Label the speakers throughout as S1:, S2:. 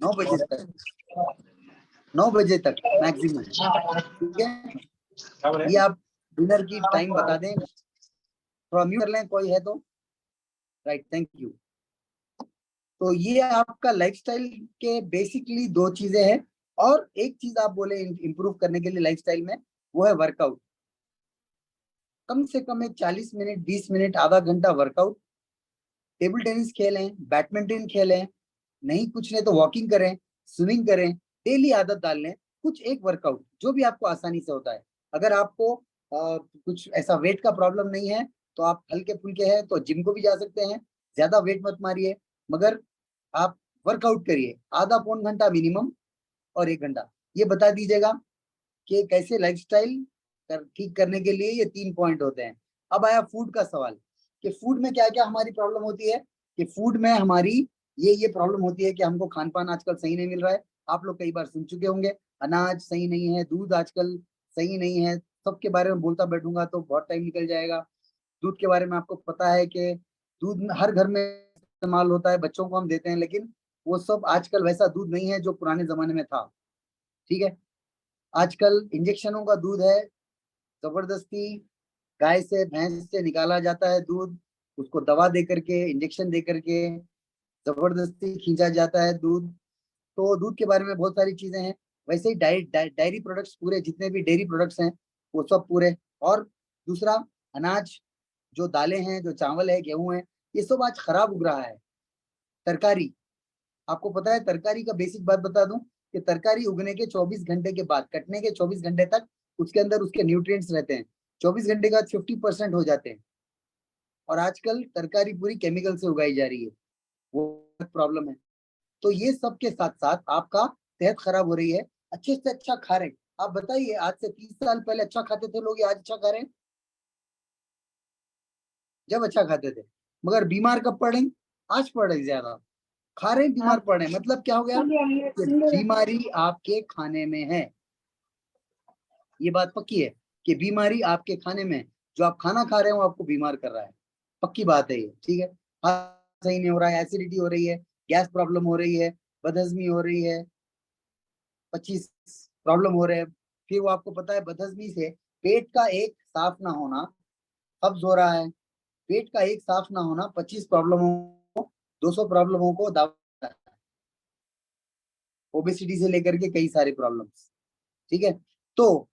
S1: 9 बजे तक, 9 बजे तक मैक्सिमम, ठीक है। ये आप डिनर की टाइम बता दें, थोड़ा म्यूट कर लें कोई है तो। Right, thank you. तो ये आपका लाइफस्टाइल के बेसिकली 2 चीजें हैं, और एक चीज आप बोले इंप्रूव करने के लिए लाइफस्टाइल में, वो है वर्कआउट। कम से कम एक 40 मिनट 20 मिनट आधा घंटा वर्कआउट। टेबल टेनिस खेलें, बैडमिंटन खेलें, नहीं कुछ नहीं तो वॉकिंग करें, स्विमिंग करें, डेली आदत डाल लें कुछ एक वर्कआउट जो भी आपको आसानी से होता है। अगर आपको कुछ ऐसा वेट का प्रॉब्लम नहीं है तो आप हल्के फुल्के हैं तो जिम को भी जा सकते हैं, ज्यादा वेट मत मारिए, मगर आप वर्कआउट करिए आधा पौन घंटा मिनिमम और 1 घंटा। ये बता दीजिएगा कि कैसे लाइफस्टाइल ठीक करने के लिए ये 3 पॉइंट होते हैं। अब आया फूड का सवाल कि फूड में क्या क्या हमारी प्रॉब्लम होती है। कि फूड में हमारी ये प्रॉब्लम होती है कि हमको खान पान आजकल सही नहीं मिल रहा है। आप लोग कई बार सुन चुके होंगे, अनाज सही नहीं है, दूध आजकल सही नहीं है। सबके बारे में बोलता बैठूंगा तो बहुत टाइम निकल जाएगा। दूध के बारे में आपको पता है कि दूध हर घर में इस्तेमाल होता है, बच्चों को हम देते हैं, लेकिन वो सब आजकल वैसा दूध नहीं है जो पुराने जमाने में था। ठीक है, आजकल इंजेक्शनों का दूध है, जबरदस्ती गाय से भैंस से निकाला जाता है दूध, उसको दवा दे करके इंजेक्शन दे करके जबरदस्ती खींचा जाता है दूध। तो दूध के बारे में बहुत सारी चीजें हैं। वैसे ही डायरी प्रोडक्ट्स पूरे जितने भी डेयरी प्रोडक्ट्स हैं वो सब पूरे। और दूसरा, अनाज, जो दालें हैं, जो चावल है, गेहूं है, ये सब आज खराब उग रहा है। तरकारी, आपको पता है तरकारी का बेसिक बात बता दूं कि तरकारी उगने के 24 घंटे के बाद, कटने के 24 घंटे तक उसके अंदर उसके न्यूट्रिएंट्स रहते हैं। 24 घंटे के बाद 50% हो जाते हैं। और आजकल तरकारी पूरी केमिकल से उगाई जा रही है, वो प्रॉब्लम है। तो ये सब के साथ साथ आपका सेहत खराब हो रही है। अच्छे से अच्छा खा रहे हैं, आप बताइए आज से 30 साल पहले अच्छा खाते थे लोग, आज अच्छा खा रहे हैं? जब अच्छा खाते थे, मगर बीमार कब पड़े? आज पड़े ज्यादा, खा रहे हैं बीमार पड़ रहे हैं। मतलब क्या हो गया कि बीमारी आपके खाने में है। ये बात पक्की है कि बीमारी आपके खाने में है। जो आप खाना खा रहे हो आपको बीमार कर रहा है, पक्की बात है ये, ठीक है। हाँ, सही नहीं हो रहा है, एसिडिटी हो रही है, गैस प्रॉब्लम हो रही है, बदहजमी हो रही है, 25 प्रॉब्लम हो रहे हैं। फिर वो आपको पता है बदहजमी से पेट का एक साफ ना होना, कब्ज हो रहा है। पेट का एक साफ ना होना 25 प्रॉब्लमों को, 200 प्रॉब्लमों को दावा, ओबेसिटी से लेकर के कई सारे प्रॉब्लम्स। ठीक है, तो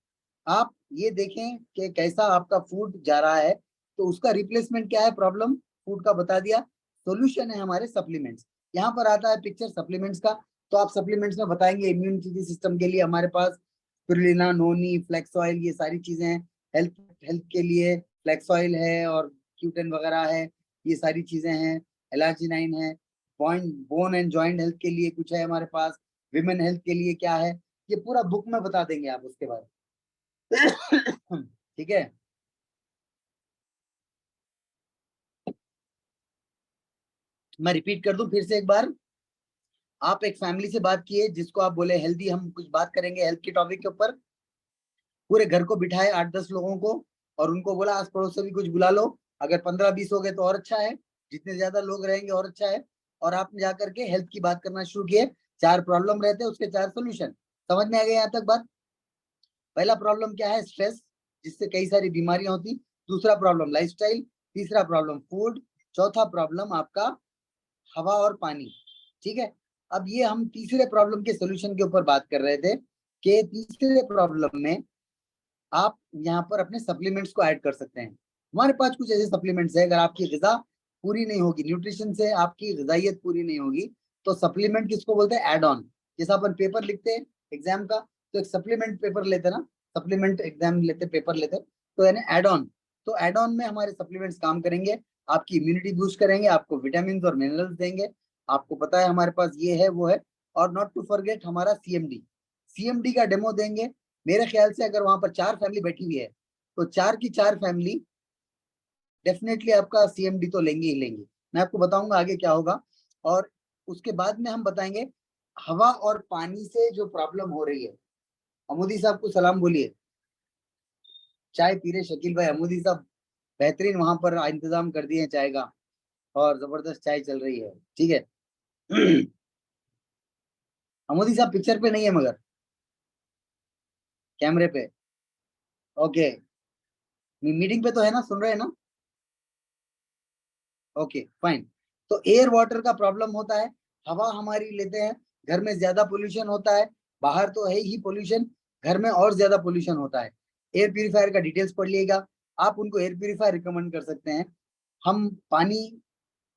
S1: आप ये देखें कि कैसा आपका फूड जा रहा है, तो उसका रिप्लेसमेंट क्या है, प्रॉब्लम फूड का बता दिया, सॉल्यूशन है हमारे सप्लीमेंट्स। यहाँ पर आता है पिक्चर सप्लीमेंट्स का। तो आप सप्लीमेंट्स में बताएंगे इम्यूनिटी सिस्टम के लिए हमारे पास स्पिरुलिना, नोनी, फ्लेक्स ऑयल, ये सारी चीजें हैं। हेल्थ हेल्थ के लिए फ्लेक्स ऑयल है और क्यूटेन वगैरह है, ये सारी चीजें हैं। एलार्जिनाइन है। बोन एंड जॉइंट हेल्थ के लिए कुछ है हमारे पास। विमेन हेल्थ के लिए क्या है, ये पूरा बुक में बता देंगे आप उसके बारे में। ठीक है, मैं रिपीट कर दूं फिर से एक बार। आप एक फैमिली से बात किए जिसको आप बोले हेल्दी, हम कुछ बात करेंगे हेल्थ के टॉपिक के ऊपर। पूरे घर को बिठाए 8-10 लोगों को, और उनको बोला आस पड़ोस से भी कुछ बुला लो। अगर 15-20 हो गए तो और अच्छा है, जितने ज्यादा लोग रहेंगे और अच्छा है। और आपने जाकर के हेल्थ की बात करना शुरू किए। 4 प्रॉब्लम रहते हैं, उसके 4 सोल्यूशन। समझ में आ गए यहाँ तक बात? पहला प्रॉब्लम क्या है, स्ट्रेस, जिससे कई सारी बीमारियां होती। दूसरा प्रॉब्लम लाइफस्टाइल। तीसरा प्रॉब्लम फूड। चौथा प्रॉब्लम आपका हवा और पानी। ठीक है, अब ये हम तीसरे प्रॉब्लम के सोल्यूशन के ऊपर बात कर रहे थे कि तीसरे प्रॉब्लम में आप यहाँ पर अपने सप्लीमेंट्स को ऐड कर सकते हैं। हमारे पास कुछ ऐसे सप्लीमेंट्स है, अगर आपकी ग़िज़ा पूरी नहीं होगी, न्यूट्रिशन से आपकी ग़िज़ाइयत पूरी नहीं होगी, तो सप्लीमेंट किसको बोलते हैं, एड ऑन। जैसा अपन पेपर लिखते हैं एग्जाम का, तो एक सप्लीमेंट पेपर लेते ना, सप्लीमेंट एग्जाम लेते, पेपर लेते, तो यानी एड ऑन। तो एड ऑन में हमारे सप्लीमेंट्स काम करेंगे, आपकी इम्यूनिटी बूस्ट करेंगे, आपको विटामिन और मिनरल्स देंगे। आपको पता है हमारे पास ये है वो है। और नॉट टू फॉरगेट हमारा सीएमडी, सीएमडी का डेमो देंगे। मेरे ख्याल से अगर वहां पर 4 फैमिली बैठी हुई है तो 4 की 4 फैमिली डेफिनेटली आपका सीएमडी तो लेंगे ही लेंगे। मैं आपको बताऊंगा आगे क्या होगा। और उसके बाद में हम बताएंगे हवा और पानी से जो प्रॉब्लम हो रही है। अमूदी साहब को सलाम बोलिए, चाय पी रहे शकील भाई। अमूदी साहब बेहतरीन वहां पर इंतजाम कर दिए चाय का, और जबरदस्त चाय चल रही है, ठीक है। मोदी साहब पिक्चर पे नहीं है मगर कैमरे पे। ओके, मीटिंग पे तो है ना, सुन रहे हैं ना? Okay fine. तो एयर वाटर का प्रॉब्लम होता है, हवा हमारी लेते हैं, घर में ज्यादा पोल्यूशन होता है, बाहर तो है ही पोल्यूशन, घर में और ज्यादा पोल्यूशन होता है। एयर प्यूरिफायर का डिटेल्स पढ़ लिएगा, आप उनको एयर प्यूरिफायर रिकमेंड कर सकते हैं। हम पानी,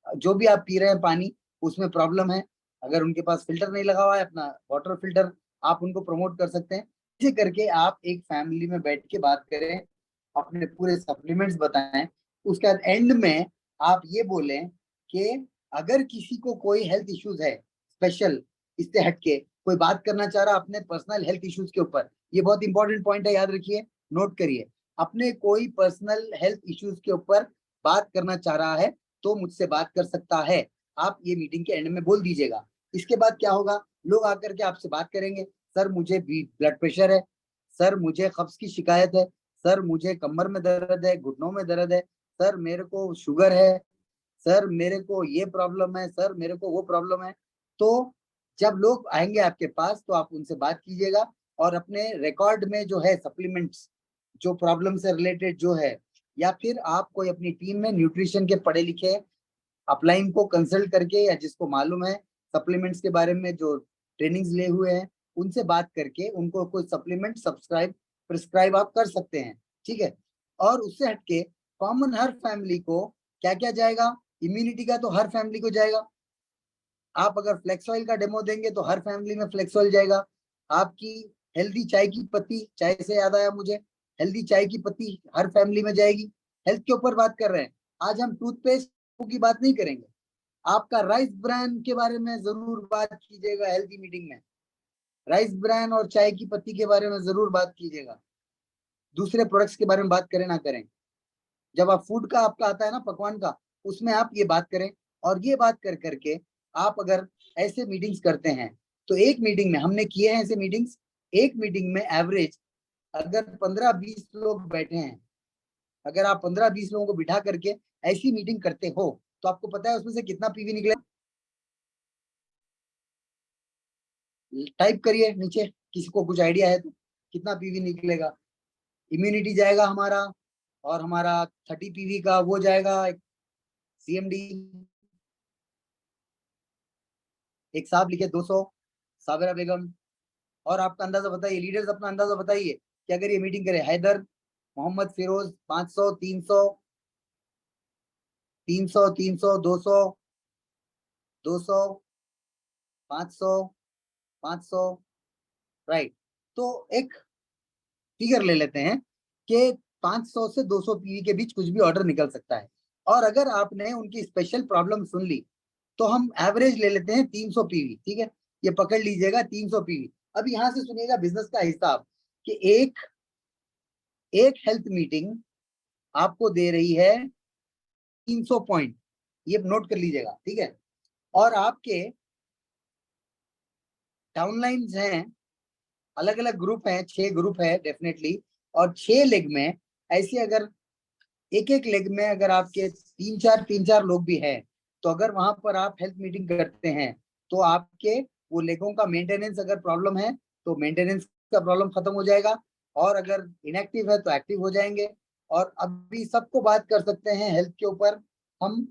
S1: जो भी आप पी रहे हैं पानी, उसमें प्रॉब्लम है, अगर उनके पास फिल्टर नहीं लगा हुआ है, अपना वाटर फिल्टर आप उनको प्रमोट कर सकते हैं। इसे करके आप एक फैमिली में बैठ के बात करें, अपने पूरे सप्लीमेंट्स बताएं, उसके बाद एंड में आप ये बोलें कि अगर किसी को कोई हेल्थ इश्यूज है स्पेशल, इससे हटके कोई बात करना चाह रहा अपने पर्सनल हेल्थ इश्यूज के ऊपर, ये बहुत इंपॉर्टेंट पॉइंट है, याद रखिए, नोट करिए। अपने कोई पर्सनल हेल्थ इश्यूज के ऊपर बात करना चाह रहा है तो मुझसे बात कर सकता है, आप ये मीटिंग के एंड में बोल दीजिएगा। इसके बाद क्या होगा, लोग आकर के आपसे बात करेंगे, सर मुझे ब्लड प्रेशर है, सर मुझे कब्ज की शिकायत है, सर मुझे कमर में दर्द है, घुटनों में दर्द है, सर मेरे को शुगर है, सर मेरे को ये प्रॉब्लम है, सर मेरे को वो प्रॉब्लम है। तो जब लोग आएंगे आपके पास तो आप उनसे बात कीजिएगा, और अपने रिकॉर्ड में जो है सप्लीमेंट्स, जो प्रॉब्लम से रिलेटेड जो है, या फिर आप कोई अपनी टीम में न्यूट्रिशन के पढ़े लिखे अपलाइन को कंसल्ट करके, या जिसको मालूम है सप्लीमेंट्स के बारे में, जो ट्रेनिंग्स लिए हुए हैं, उनसे बात करके उनको कोई सप्लीमेंट सब्सक्राइब प्रिस्क्राइब आप कर सकते हैं। ठीक है, और उससे हटके कॉमन हर फैमिली को क्या क्या जाएगा, इम्यूनिटी का तो हर फैमिली को जाएगा। आप अगर फ्लेक्स ऑयल का डेमो देंगे तो हर फैमिली में फ्लेक्स ऑयल जाएगा। आपकी हेल्दी चाय की पत्ती, चाय से याद आया मुझे, हेल्दी चाय की पत्ती हर फैमिली में जाएगी। हेल्थ के ऊपर बात कर रहे हैं, आज हम टूथपेस्ट की बात नहीं करेंगे, आपका राइस ब्रांड के बारे में जरूर बात कीजिएगा हेल्थी मीटिंग में। राइस ब्रांड और चाय की पत्ती के बारे में जरूर बात कीजिएगा। दूसरे प्रोडक्ट्स के बारे में बात करें ना करें, जब आप फूड का आपका आता है ना, पकवान का, उसमें आप ये बात करें। और ये बात कर करके आप अगर ऐसे मीटिंग्स करते हैं, तो एक मीटिंग में हमने किए हैं ऐसे मीटिंग्स, एक मीटिंग में एवरेज अगर 15-20 लोग बैठे हैं, अगर आप 15-20 लोगों को बिठा करके ऐसी मीटिंग करते हो, तो आपको पता है उसमें से कितना पीवी निकले? टाइप करिए नीचे, किसी को कुछ आइडिया है तो, कितना पीवी निकलेगा? इम्यूनिटी जाएगा हमारा, और हमारा 30 पीवी का वो जाएगा सीएमडी। एक साहब लिखे 200, साबिरा बेगम। और आपका अंदाजा बताइए, लीडर्स अपना अंदाजा बताइए कि अगर ये मीटिंग करे, हैदर मोहम्मद फिरोज 500, 300, 300, 300, 200, 200, 500, 500, राइट। तो एक फिगर ले लेते हैं कि 500 से 200 पीवी के बीच कुछ भी ऑर्डर निकल सकता है। और अगर आपने उनकी स्पेशल प्रॉब्लम सुन ली, तो हम एवरेज ले लेते हैं 300 पीवी। ठीक है, ये पकड़ लीजिएगा 300 पीवी। अब यहां से सुनिएगा बिजनेस का हिसाब, कि एक एक हेल्थ मीटिंग आपको दे रही है 300 पॉइंट, ये नोट कर लीजिएगा। ठीक है, और आपके डाउनलाइंस हैं, अलग अलग ग्रुप हैं, 6 ग्रुप है डेफिनेटली, और 6 लेग में ऐसे अगर एक एक लेग में अगर आपके 3-4 लोग भी हैं, तो अगर वहां पर आप हेल्थ मीटिंग करते हैं, तो आपके वो लेगों का मेंटेनेंस अगर प्रॉब्लम है, तो मेंटेनेंस का प्रॉब्लम खत्म हो जाएगा, और अगर इनएक्टिव है तो एक्टिव हो जाएंगे। और अभी सबको बात कर सकते हैं हेल्थ के ऊपर हम,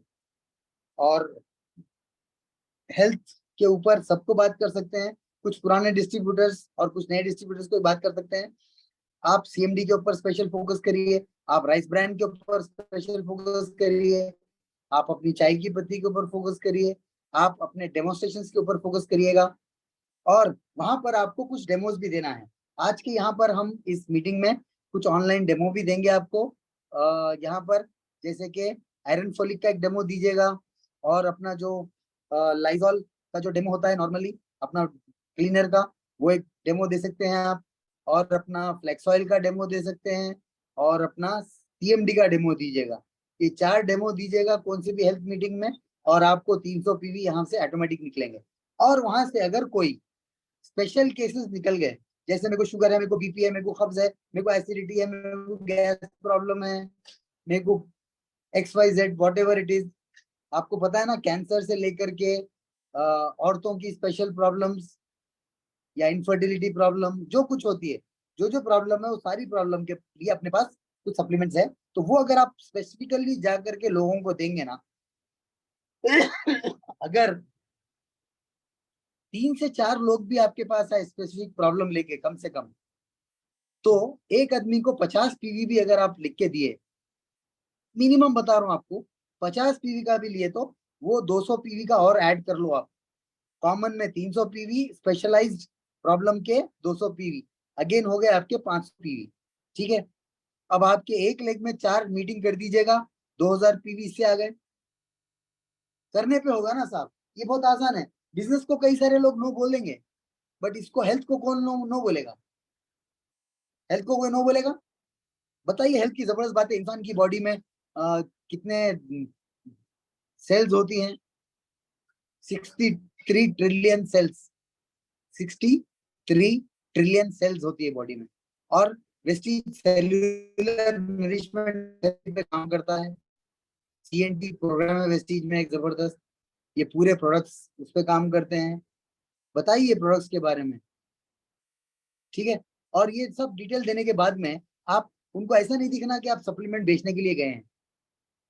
S1: और हेल्थ के ऊपर सबको बात कर सकते हैं, कुछ पुराने डिस्ट्रीब्यूटर्स और कुछ नए डिस्ट्रीब्यूटर्स को बात कर सकते हैं। आप सीएमडी के ऊपर स्पेशल फोकस करिए, आप राइस ब्रांड के ऊपर स्पेशल फोकस करिए, आप अपनी चाय की पत्ती के ऊपर फोकस करिए, आप अपने डेमोस्ट्रेशन के ऊपर फोकस करिएगा। और वहां पर आपको कुछ डेमोज भी देना है। आज के यहाँ पर हम इस मीटिंग में कुछ ऑनलाइन डेमो भी देंगे आपको। यहाँ पर जैसे कि आयरन फोलिक का एक डेमो दीजिएगा, और अपना जो लाइजॉल का जो डेमो होता है नॉर्मली अपना क्लीनर का, वो एक डेमो दे सकते हैं आप, और अपना फ्लेक्स ऑयल का डेमो दे सकते हैं, और अपना सीएमडी का डेमो दीजिएगा। ये 4 डेमो दीजिएगा कौन सी भी हेल्थ मीटिंग में, और आपको 300 पीवी यहाँ से ऑटोमेटिक निकलेंगे। और वहां से अगर कोई स्पेशल केसेस निकल गए, जैसे मेरे को शुगर है, मेरे को बीपी है, मेरे को कब्ज है, मेरे को एसिडिटी है, मेरे को गैस प्रॉब्लम है, मेरे को XYZ what ever it is, आपको पता है ना, कैंसर से लेकर के औरतों की स्पेशल प्रॉब्लम्स, या इनफर्टिलिटी प्रॉब्लम, जो कुछ होती है, जो जो प्रॉब्लम है, वो सारी प्रॉब्लम के लिए अपने पास कुछ सप्लीमेंट्स है। तो वो अगर आप स्पेसिफिकली जा करके लोगों को देंगे ना, अगर 3 से 4 लोग भी आपके पास आए स्पेसिफिक प्रॉब्लम लेके कम से कम, तो एक आदमी को 50 पीवी भी अगर आप लिख के दिए, मिनिमम बता रहा हूं आपको, 50 पीवी का भी लिए तो वो 200 पीवी का और ऐड कर लो आप। कॉमन में 300 पीवी, स्पेशलाइज्ड प्रॉब्लम के 200 पीवी, अगेन हो गए आपके 500 पीवी। ठीक है, अब आपके एक लेग में 4 मीटिंग कर दीजिएगा, 2000 पीवी से आ गए। करने पे होगा ना साहब, ये बहुत आसान है। बिजनेस को कई सारे लोग नो बोलेंगे, बट इसको हेल्थ को कौन नो नो बोलेगा? हेल्थ को कोई नो बोलेगा? बताइए, हेल्थ की जबरदस्त बात है। इंसान की बॉडी में कितने सेल्स होती हैं? 63 ट्रिलियन सेल्स, 63 ट्रिलियन सेल्स होती है बॉडी में। और वेस्टीज सेल्यूलर नरिशमेंट पे काम करता है। सीएनटी प्रोग्राम है वेस्टीज में एक जबरदस्त, ये पूरे प्रोडक्ट्स उस पर काम करते हैं। बताइए प्रोडक्ट्स के बारे में। ठीक है, और ये सब डिटेल देने के बाद में आप उनको ऐसा नहीं दिखना कि आप सप्लीमेंट बेचने के लिए गए हैं।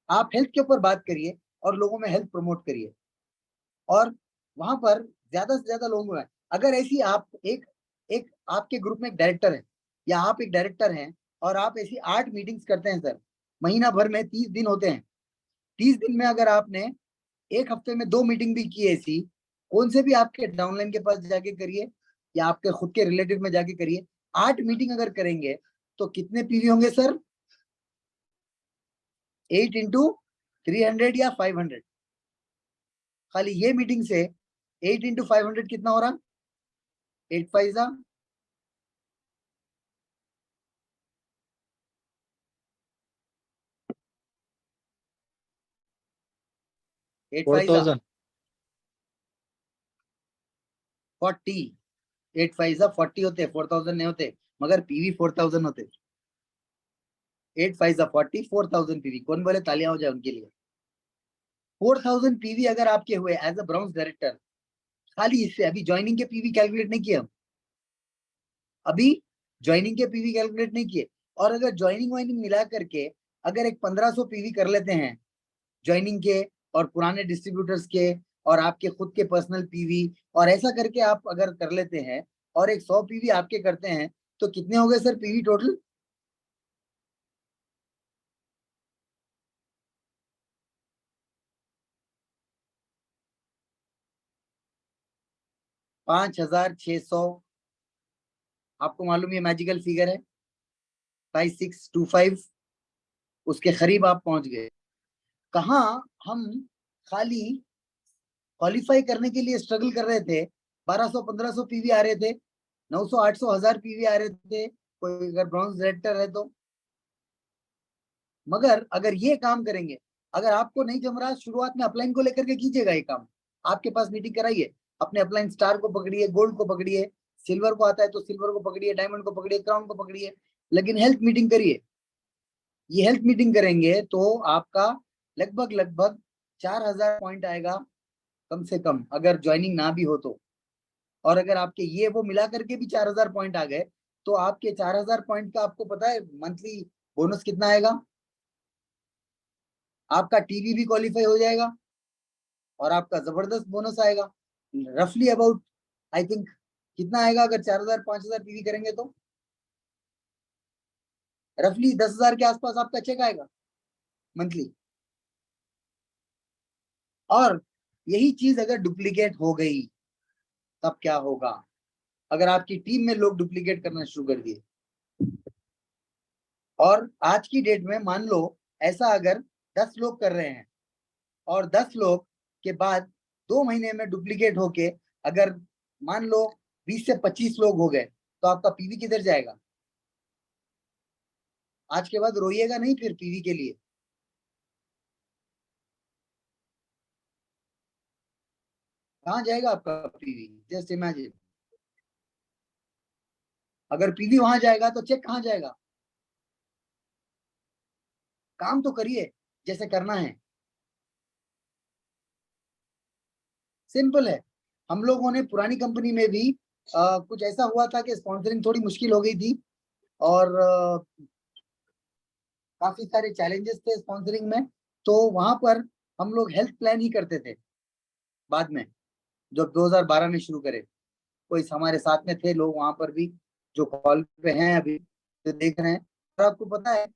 S1: आप हेल्थ के ऊपर बात करिए और लोगों में हेल्थ प्रमोट करिए, और वहां पर ज्यादा से ज्यादा लोगों में, अगर ऐसी आप एक एक आपके ग्रुप में एक डायरेक्टर है या आप एक डायरेक्टर हैं और आप ऐसी 8 मीटिंग्स करते हैं सर, महीना भर में 30 दिन होते हैं। 30 दिन में अगर आपने एक हफ्ते में 2 मीटिंग भी की ऐसी, कौन से भी आपके डाउनलाइन के पास जाके करिए या आपके खुद के रिलेटिव में जाके करिए, 8 मीटिंग अगर करेंगे तो कितने पीवी होंगे सर? 8 इंटू 300 या 500? खाली ये मीटिंग से 8 इंटू 500 कितना हो रहा? 8 5
S2: फोर
S1: 8 5
S2: थाउजेंड
S1: 40। 8 5 40 होते, 4000 नहीं होते, मगर पीवी 4000 होते। 8 5 40, 4000 पीवी। कौन बोले तालियां हो जाए उनके लिए? 4000 पीवी अगर आपके हुए एज अ ब्राउन्स डायरेक्टर, खाली इससे अभी ज्वाइनिंग के पीवी कैलकुलेट नहीं किए हम, अभी ज्वाइनिंग के पीवी कैलकुलेट नहीं किए। और अगर ज्वाइनिंग वाइनिंग मिला करके अगर एक 1500 पीवी कर लेते हैं, ज्वाइनिंग के और पुराने डिस्ट्रीब्यूटर्स के और आपके खुद के पर्सनल पीवी, और ऐसा करके आप अगर कर लेते हैं और एक 100 पीवी आपके करते हैं, तो कितने हो गए सर पीवी टोटल? 5600। आपको मालूम ये मैजिकल फिगर है, 5625, उसके करीब आप पहुंच गए। कहाँ हम खाली क्वालिफाई करने के लिए स्ट्रगल कर रहे थे, 1200 1500 पीवी आ रहे थे, 900 800 1000 पीवी आ रहे थे, कोई अगर ब्रॉन्ज डायरेक्टर है तो। मगर अगर ये काम करेंगे, अगर आपको नहीं जम रहा, शुरुआत में अपलाइन को लेकर के कीजिएगा ये काम। आपके पास मीटिंग कराइए, अपने अपलाइन स्टार को पकड़िए, गोल्ड को पकड़िए, सिल्वर को आता है तो सिल्वर को पकड़िए, डायमंड को पकड़िए, क्राउन को पकड़िए, लेकिन हेल्थ मीटिंग करिए। ये हेल्थ मीटिंग करेंगे तो आपका लगभग लगभग 4000 पॉइंट आएगा कम से कम, अगर ज्वाइनिंग ना भी हो तो। और अगर आपके ये वो मिला करके भी 4000 पॉइंट आ गए, तो आपके 4000 पॉइंट का आपको पता है मंथली बोनस कितना आएगा? आपका टीवी भी क्वालिफाई हो जाएगा और आपका जबरदस्त बोनस आएगा। रफली अबाउट आई थिंक कितना आएगा अगर 4000 5000 पीवी करेंगे तो? रफली 10,000 के आसपास आपका चेक आएगा मंथली। और यही चीज अगर डुप्लीकेट हो गई तब क्या होगा? अगर आपकी टीम में लोग डुप्लीकेट करना शुरू कर दिए, और आज की डेट में मान लो ऐसा अगर 10 लोग कर रहे हैं और 10 लोग के बाद 2 महीने में डुप्लीकेट होके अगर मान लो 20 से 25 लोग हो गए, तो आपका पीवी किधर जाएगा? आज के बाद रोइएगा नहीं फिर पीवी के लिए। कहाँ जाएगा आपका पीवी? जस्ट इमेजिन, अगर पीवी वहां जाएगा तो चेक कहाँ जाएगा? काम तो करिए जैसे करना है, सिंपल है। हम लोगों ने पुरानी कंपनी में भी कुछ ऐसा हुआ था कि स्पॉन्सरिंग थोड़ी मुश्किल हो गई थी और काफी सारे चैलेंजेस थे स्पॉन्सरिंग में। तो वहां पर हम लोग हेल्थ प्लान ही करते थे बाद में, जब 2012 में शुरू करे। कोई हमारे साथ में थे लोग वहां पर भी, जो कॉल पे हैं अभी, जो देख रहे हैं। और आपको पता है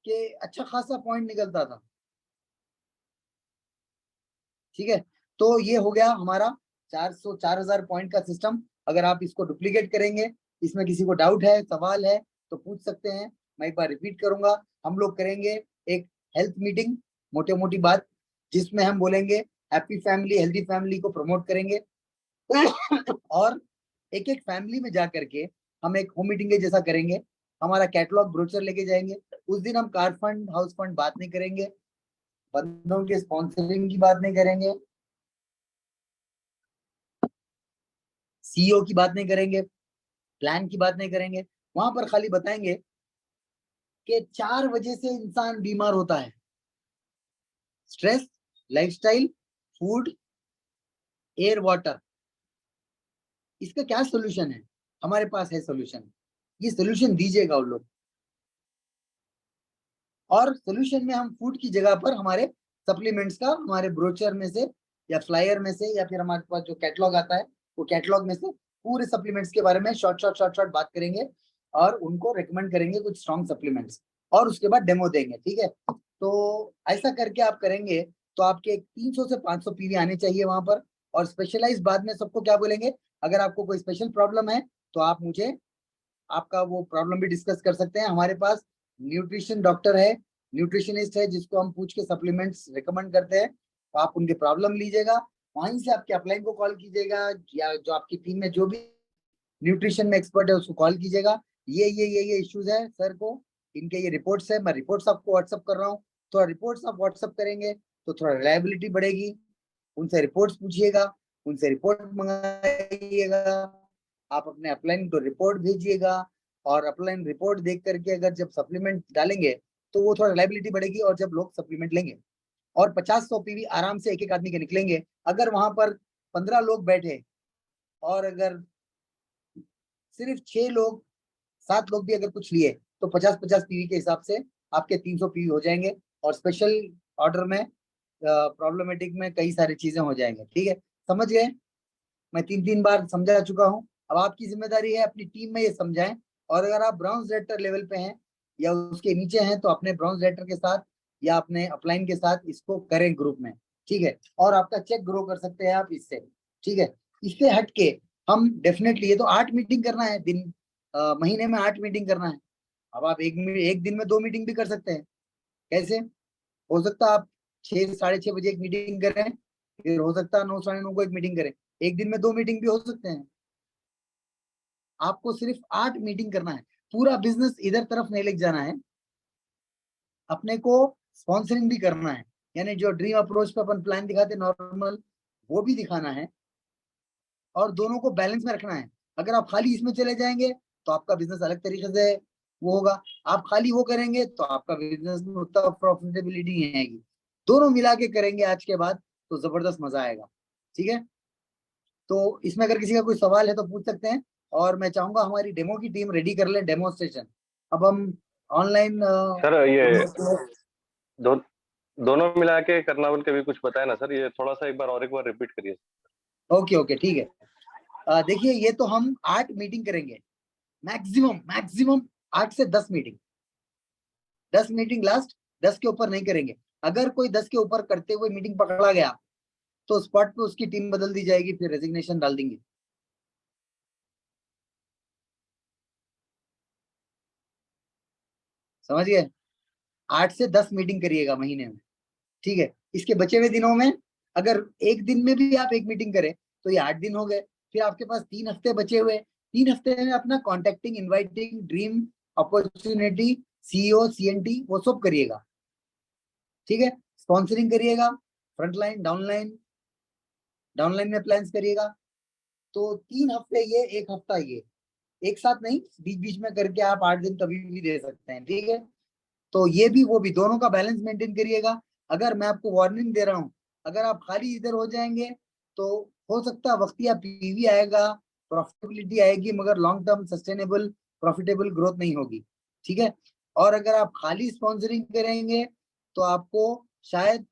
S1: कि अच्छा खासा पॉइंट निकलता था। ठीक है, तो ये हो गया हमारा 4,000 पॉइंट का सिस्टम। अगर आप इसको डुप्लीकेट करेंगे, इसमें किसी को डाउट है, सवाल है, तो पूछ सकते हैं। मैं एक बार रिपीट करूंगा। हम लोग करेंगे एक हेल्थ मीटिंग, मोटे मोटी बात, जिसमें हम बोलेंगे हैप्पी फैमिली, हेल्दी फैमिली को प्रमोट करेंगे। और एक एक फैमिली में जा करके हम एक होम मीटिंग के जैसा करेंगे। हमारा कैटलॉग ब्रोचर लेके जाएंगे। उस दिन हम कार फंड, हाउस फंड बात नहीं करेंगे, बंदों के स्पॉन्सरिंग की बात नहीं करेंगे, सीईओ की बात नहीं करेंगे, प्लान की बात नहीं करेंगे। वहां पर खाली बताएंगे कि 4 वजह से इंसान बीमार होता है: stress, lifestyle, food, air, water. इसका क्या सोल्यूशन है? हमारे पास है सोल्यूशन। ये सोल्यूशन दीजिएगा उन लोग। और सोल्यूशन में हम फूड की जगह पर हमारे सप्लीमेंट्स का, हमारे ब्रोचर में से या फ्लायर में से, या फिर हमारे पास जो कैटलॉग आता है वो कैटलॉग में से पूरे सप्लीमेंट्स के बारे में शॉर्ट शॉर्ट शॉर्ट शॉर्ट बात करेंगे और उनको रेकमेंड करेंगे कुछ स्ट्रॉन्ग सप्लीमेंट्स, और उसके बाद डेमो देंगे। ठीक है, तो ऐसा करके आप करेंगे तो आपके 300 से 500 पीवी आने चाहिए वहां पर। और स्पेशलाइज बाद में सबको क्या बोलेंगे, अगर आपको कोई स्पेशल प्रॉब्लम है तो आप मुझे आपका वो प्रॉब्लम भी डिस्कस कर सकते हैं। हमारे पास न्यूट्रिशन डॉक्टर है, न्यूट्रिशनिस्ट है, जिसको हम पूछ के सप्लीमेंट्स रिकमेंड करते हैं। तो आप उनके प्रॉब्लम लीजिएगा, वहीं से आपके अपलाइन को कॉल कीजिएगा, या जो आपकी टीम में जो भी न्यूट्रिशन में एक्सपर्ट है उसको कॉल कीजिएगा। ये इश्यूज है सर को, इनके ये रिपोर्ट्स है, मैं रिपोर्ट्स आपको व्हाट्सअप कर रहा हूँ। थोड़ा रिपोर्ट्स आप व्हाट्सअप करेंगे तो थोड़ा रिलायबिलिटी बढ़ेगी। उनसे रिपोर्ट्स पूछिएगा, उनसे रिपोर्ट मंगाइएगा, आप अपने अपलाइन को रिपोर्ट भेजिएगा। और अपलाइन रिपोर्ट देख करके अगर जब सप्लीमेंट डालेंगे तो वो थोड़ा रिलायबिलिटी बढ़ेगी, और जब लोग सप्लीमेंट लेंगे और 50-100 पीवी आराम से एक एक आदमी के निकलेंगे। अगर वहां पर 15 लोग बैठे और अगर सिर्फ 6 लोग, 7 लोग भी अगर कुछ लिए, तो 50-50 पीवी के हिसाब से आपके 300 पीवी हो जाएंगे। और स्पेशल ऑर्डर में, प्रॉब्लमेटिक में कई सारी चीजें हो जाएंगे। ठीक है, समझ गए? मैं 3-3 बार समझा चुका हूँ। अब आपकी जिम्मेदारी है अपनी टीम में ये समझाएं। और अगर आप ब्राउन्स रेटर लेवल पे हैं या उसके नीचे हैं, तो अपने ब्राउन्स रेटर के साथ या अपने अपलाइन के साथ इसको करें ग्रुप में। ठीक है, और आपका चेक ग्रो कर सकते हैं आप इससे। ठीक है, इससे हट के हम डेफिनेटली, ये तो 8 मीटिंग करना है दिन, महीने में 8 मीटिंग करना है। अब आप एक दिन में 2 मीटिंग भी कर सकते हैं। कैसे हो सकता है? आप 6, 6:30 बजे एक मीटिंग करें, फिर हो सकता है 9, 9:30 को एक मीटिंग करें। एक दिन में 2 मीटिंग भी हो सकते हैं। आपको सिर्फ 8 मीटिंग करना है। पूरा बिजनेस इधर तरफ नहीं लेके जाना है, अपने को स्पॉन्सरिंग भी करना है। यानी जो ड्रीम अप्रोच पे अपन प्लान दिखाते नॉर्मल, वो भी दिखाना है, और दोनों को बैलेंस में रखना है। अगर आप खाली इसमें चले जाएंगे तो आपका बिजनेस अलग तरीके से वो होगा। आप खाली वो करेंगे तो आपका बिजनेस में उतना प्रॉफिटेबिलिटी नहीं आएगी। दोनों मिला के करेंगे आज के बाद तो जबरदस्त मजा आएगा। ठीक है, तो इसमें अगर किसी का कोई सवाल है तो पूछ सकते हैं। और मैं चाहूंगा हमारी डेमो की टीम रेडी कर ले डेमोस्ट्रेशन। अब हम ऑनलाइन
S2: सर ये दो, दोनों मिला के करना बोल के भी कुछ बताया ना सर, ये थोड़ा सा एक बार रिपीट करिए।
S1: ओके ओके ठीक है। देखिए, ये तो हम 8 मीटिंग करेंगे, मैक्सिमम मैक्सिमम 8 से 10 मीटिंग। 10 मीटिंग लास्ट, 10 के ऊपर नहीं करेंगे। अगर कोई 10 के ऊपर करते हुए मीटिंग पकड़ा गया तो स्पॉट पे उसकी टीम बदल दी जाएगी, फिर रेजिग्नेशन डाल देंगे। समझ गए? 8 से 10 मीटिंग करिएगा महीने में। ठीक है, इसके बचे हुए दिनों में अगर एक दिन में भी आप एक मीटिंग करें तो ये 8 दिन हो गए। फिर आपके पास 3 हफ्ते बचे हुए। 3 हफ्ते में अपना contacting, inviting, dream opportunity, CEO, CNT, वो सब करिएगा। ठीक है, स्पॉन्सरिंग करिएगा, फ्रंटलाइन, डाउनलाइन, डाउनलाइन में प्लान्स करिएगा। तो 3 हफ्ते ये, 1 हफ्ता ये, एक साथ नहीं, बीच बीच में करके आप 8 दिन कभी भी दे सकते हैं। ठीक है, तो ये भी वो भी, दोनों का बैलेंस मेंटेन करिएगा। अगर मैं आपको वार्निंग दे रहा हूँ, अगर आप खाली इधर हो जाएंगे तो हो सकता है वक्तिया पीवी आएगा, प्रॉफिटेबिलिटी आएगी मगर long term sustainable profitable growth नहीं होगी, ठीक है। और अगर आप खाली स्पॉन्सरिंग करेंगे तो आपको शायद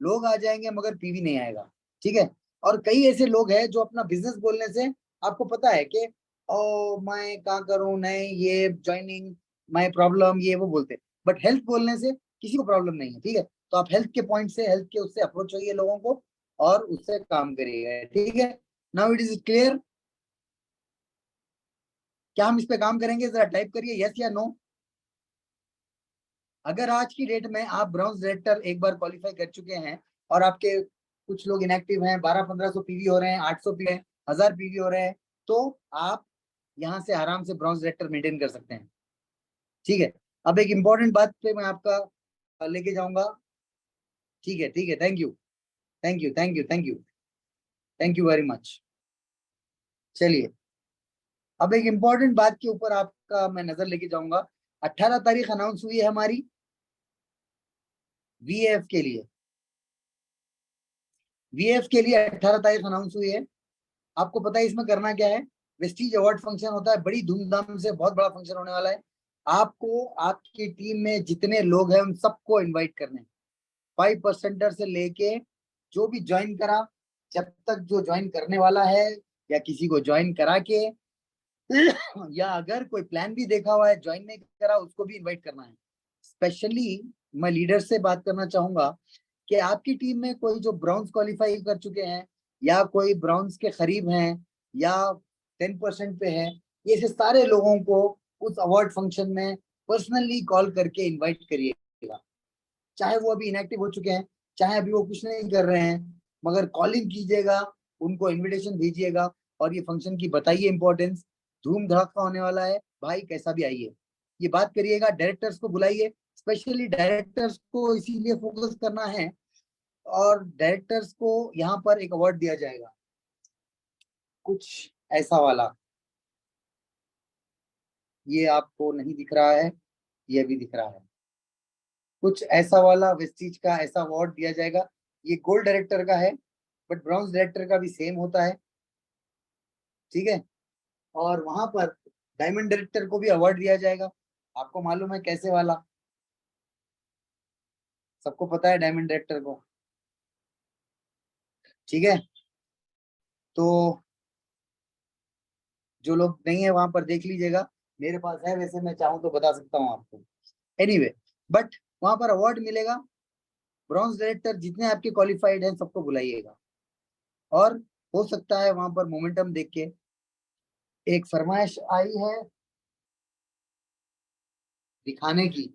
S1: लोग आ जाएंगे मगर पीवी नहीं आएगा, ठीक है। और कई ऐसे लोग हैं जो अपना बिजनेस बोलने से आपको पता है कि ओ मैं क्या करूं, नहीं ये ज्वाइनिंग माय प्रॉब्लम, ये वो बोलते हैं, बट हेल्थ बोलने से किसी को प्रॉब्लम नहीं है, ठीक है। तो आप हेल्थ के पॉइंट से, हेल्थ के उससे अप्रोच होइए लोगों को और उससे काम करिएगा, ठीक है। Now it is clear. क्या हम इस पे काम करेंगे, जरा टाइप करिए यस या नो। अगर आज की डेट में आप ब्राउन्स डायरेक्टर एक बार क्वालिफाई कर चुके हैं और आपके कुछ लोग इनएक्टिव हैं, 1200-1500 पीवी हो रहे हैं, 800 पीवी है, 1000 पीवी हो रहे हैं, तो आप यहाँ से आराम से ब्राउन्स डायरेक्टर मेंटेन कर सकते हैं, ठीक है। अब एक इंपॉर्टेंट बात पे मैं आपका लेके जाऊंगा, ठीक है, ठीक है। Thank you, thank you, thank you, thank you, thank you very much. चलिए, अब एक इंपॉर्टेंट बात के ऊपर आपका मैं नजर लेके जाऊंगा। 18 तारीख अनाउंस हुई है हमारी वीएफ के लिए, वीएफ के लिए 18 तारीख अनाउंस हुई है। आपको पता है इसमें करना क्या है, वेस्टीज अवार्ड फंक्शन होता है, बड़ी धूमधाम से, बहुत बड़ा फंक्शन होने वाला है। आपको आपकी टीम में जितने लोग हैं उन सबको इनवाइट करने हैं, 5% से लेके जो भी ज्वाइन करा, जब तक जो ज्वाइन करने वाला है या किसी को ज्वाइन करा के या अगर कोई प्लान भी देखा हुआ है ज्वाइन नहीं करा उसको भी इनवाइट करना है। स्पेशली मैं लीडर से बात करना चाहूंगा कि आपकी टीम में कोई जो ब्राउन्स क्वालिफाई कर चुके हैं या कोई ब्राउन्स के करीब हैं या 10% पे है, ये से सारे लोगों को उस अवार्ड फंक्शन में पर्सनली कॉल करके इनवाइट करिएगा। चाहे वो अभी इनएक्टिव हो चुके हैं, चाहे अभी वो कुछ नहीं कर रहे हैं, मगर कॉलिंग कीजिएगा, उनको इनविटेशन भेजिएगा और ये फंक्शन की बताइए इंपॉर्टेंस। धूम धड़ाका होने वाला है भाई, कैसा भी आइए, ये बात करिएगा। डायरेक्टर्स को बुलाइए, स्पेशली डायरेक्टर्स को इसीलिए फोकस करना है, और डायरेक्टर्स को यहाँ पर एक अवार्ड दिया जाएगा, कुछ ऐसा वाला, ये आपको नहीं दिख रहा है, ये भी दिख रहा है, कुछ ऐसा वाला वेस्टीज का ऐसा अवार्ड दिया जाएगा। ये गोल्ड डायरेक्टर का है, बट ब्रॉन्ज डायरेक्टर का भी सेम होता है, ठीक है। और वहां पर डायमंड डायरेक्टर को भी अवार्ड दिया जाएगा। आपको मालूम है कैसे वाला, सबको पता है डायमंड डायरेक्टर को, ठीक है। तो जो लोग नहीं है वहां पर देख लीजिएगा, मेरे पास है, वैसे मैं चाहूँ तो बता सकता हूँ आपको, एनीवे बट वहां पर अवार्ड मिलेगा। ब्रॉन्ज डायरेक्टर जितने आपके क्वालिफाइड हैं सबको बुलाइएगा, और हो सकता है वहां पर मोमेंटम देख के, एक फरमाइश आई है दिखाने की,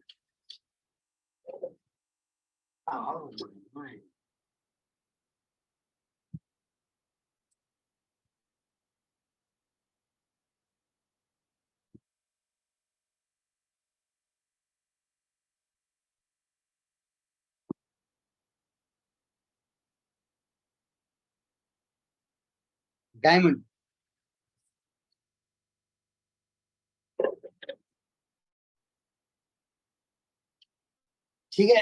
S1: डायमंड, ठीक है।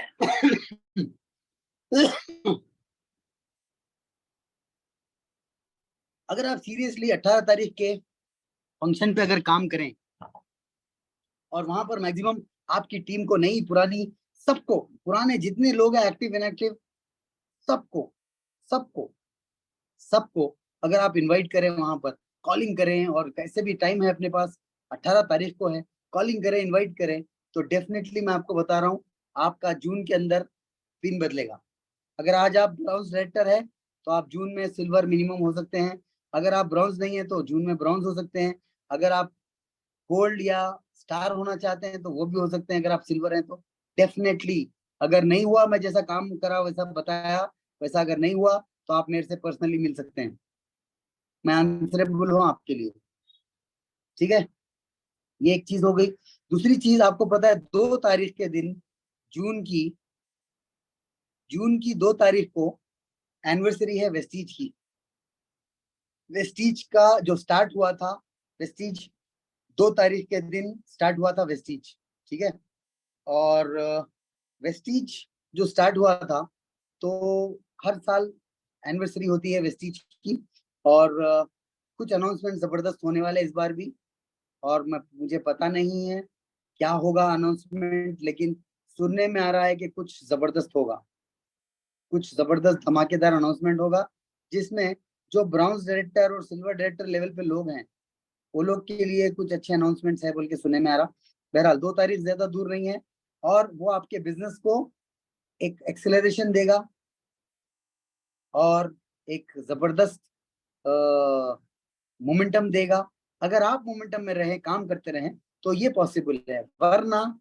S1: अगर आप सीरियसली 18 तारीख के फंक्शन पे अगर काम करें और वहां पर मैक्सिमम आपकी टीम को, नई पुरानी सबको, पुराने जितने लोग हैं एक्टिव इनएक्टिव, सबको सबको सबको अगर आप इनवाइट करें, वहां पर कॉलिंग करें, और कैसे भी टाइम है अपने पास, 18 तारीख को है, कॉलिंग करें, इनवाइट करें, तो डेफिनेटली मैं आपको बता रहा हूँ आपका जून के अंदर पिन बदलेगा। अगर आज आप ब्राउन्स डायरेक्टर है तो आप जून में सिल्वर मिनिमम हो सकते हैं, अगर आप ब्राउन्स नहीं है तो जून में ब्राउन्स हो सकते हैं, अगर आप गोल्ड या स्टार होना चाहते हैं तो वो भी हो सकते हैं, अगर आप सिल्वर हैं तो डेफिनेटली। अगर नहीं हुआ, मैं जैसा काम करा वैसा बताया, वैसा अगर नहीं हुआ तो आप मेरे से पर्सनली मिल सकते हैं, मैं आंसरेबल हूँ आपके लिए, ठीक है। ये एक चीज हो गई। दूसरी चीज, आपको पता है 2 तारीख के दिन, जून की जून की 2 तारीख को एनिवर्सरी है वेस्टीज की। वेस्टीज का जो स्टार्ट हुआ था, वेस्टीज 2 तारीख के दिन स्टार्ट हुआ था वेस्टीज, ठीक है। और वेस्टीज जो स्टार्ट हुआ था, तो हर साल एनिवर्सरी होती है वेस्टीज की, और कुछ अनाउंसमेंट जबरदस्त होने वाले इस बार भी, और मुझे पता नहीं है क्या होगा अनाउंसमेंट, लेकिन सुनने में आ रहा है कि कुछ जबरदस्त होगा, कुछ जबरदस्त धमाकेदार अनाउंसमेंट होगा, जिसमें जो ब्राउन्स डायरेक्टर और सिल्वर डायरेक्टर लेवल पे लोग हैं वो लोग के लिए कुछ अच्छे अनाउंसमेंट्स है बोल के सुनने में आ रहा। बहरहाल 2 तारीख ज्यादा दूर नहीं है, और वो आपके बिजनेस को एक एक्सेलरेशन देगा और एक जबरदस्त मोमेंटम देगा। अगर आप मोमेंटम में रहे, काम करते रहें, तो ये पॉसिबल है, वरना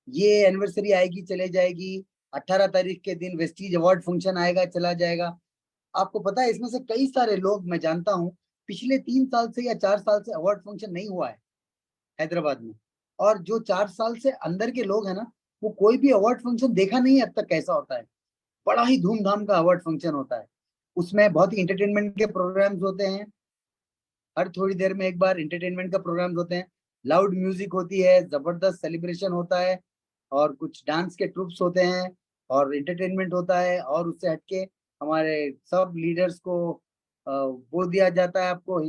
S1: ये एनिवर्सरी आएगी चले जाएगी, 18 तारीख के दिन वेस्टीज अवार्ड फंक्शन आएगा चला जाएगा। आपको पता है इसमें से कई सारे लोग मैं जानता हूँ पिछले 3 साल से या 4 साल से अवार्ड फंक्शन नहीं हुआ है हैदराबाद में, और जो 4 साल से अंदर के लोग हैं ना, वो कोई भी अवार्ड फंक्शन देखा नहीं है अब तक कैसा होता है। बड़ा ही धूमधाम का अवार्ड फंक्शन होता है, उसमें बहुत ही इंटरटेनमेंट के प्रोग्राम्स होते हैं, हर थोड़ी देर में एक बार इंटरटेनमेंट का प्रोग्राम्स होते हैं, लाउड म्यूजिक होती है, जबरदस्त सेलिब्रेशन होता है, और कुछ डांस के ट्रूप्स होते हैं, और इंटरटेनमेंट होता है, और उससे हटके हमारे सब लीडर्स को वो दिया जाता है आपको,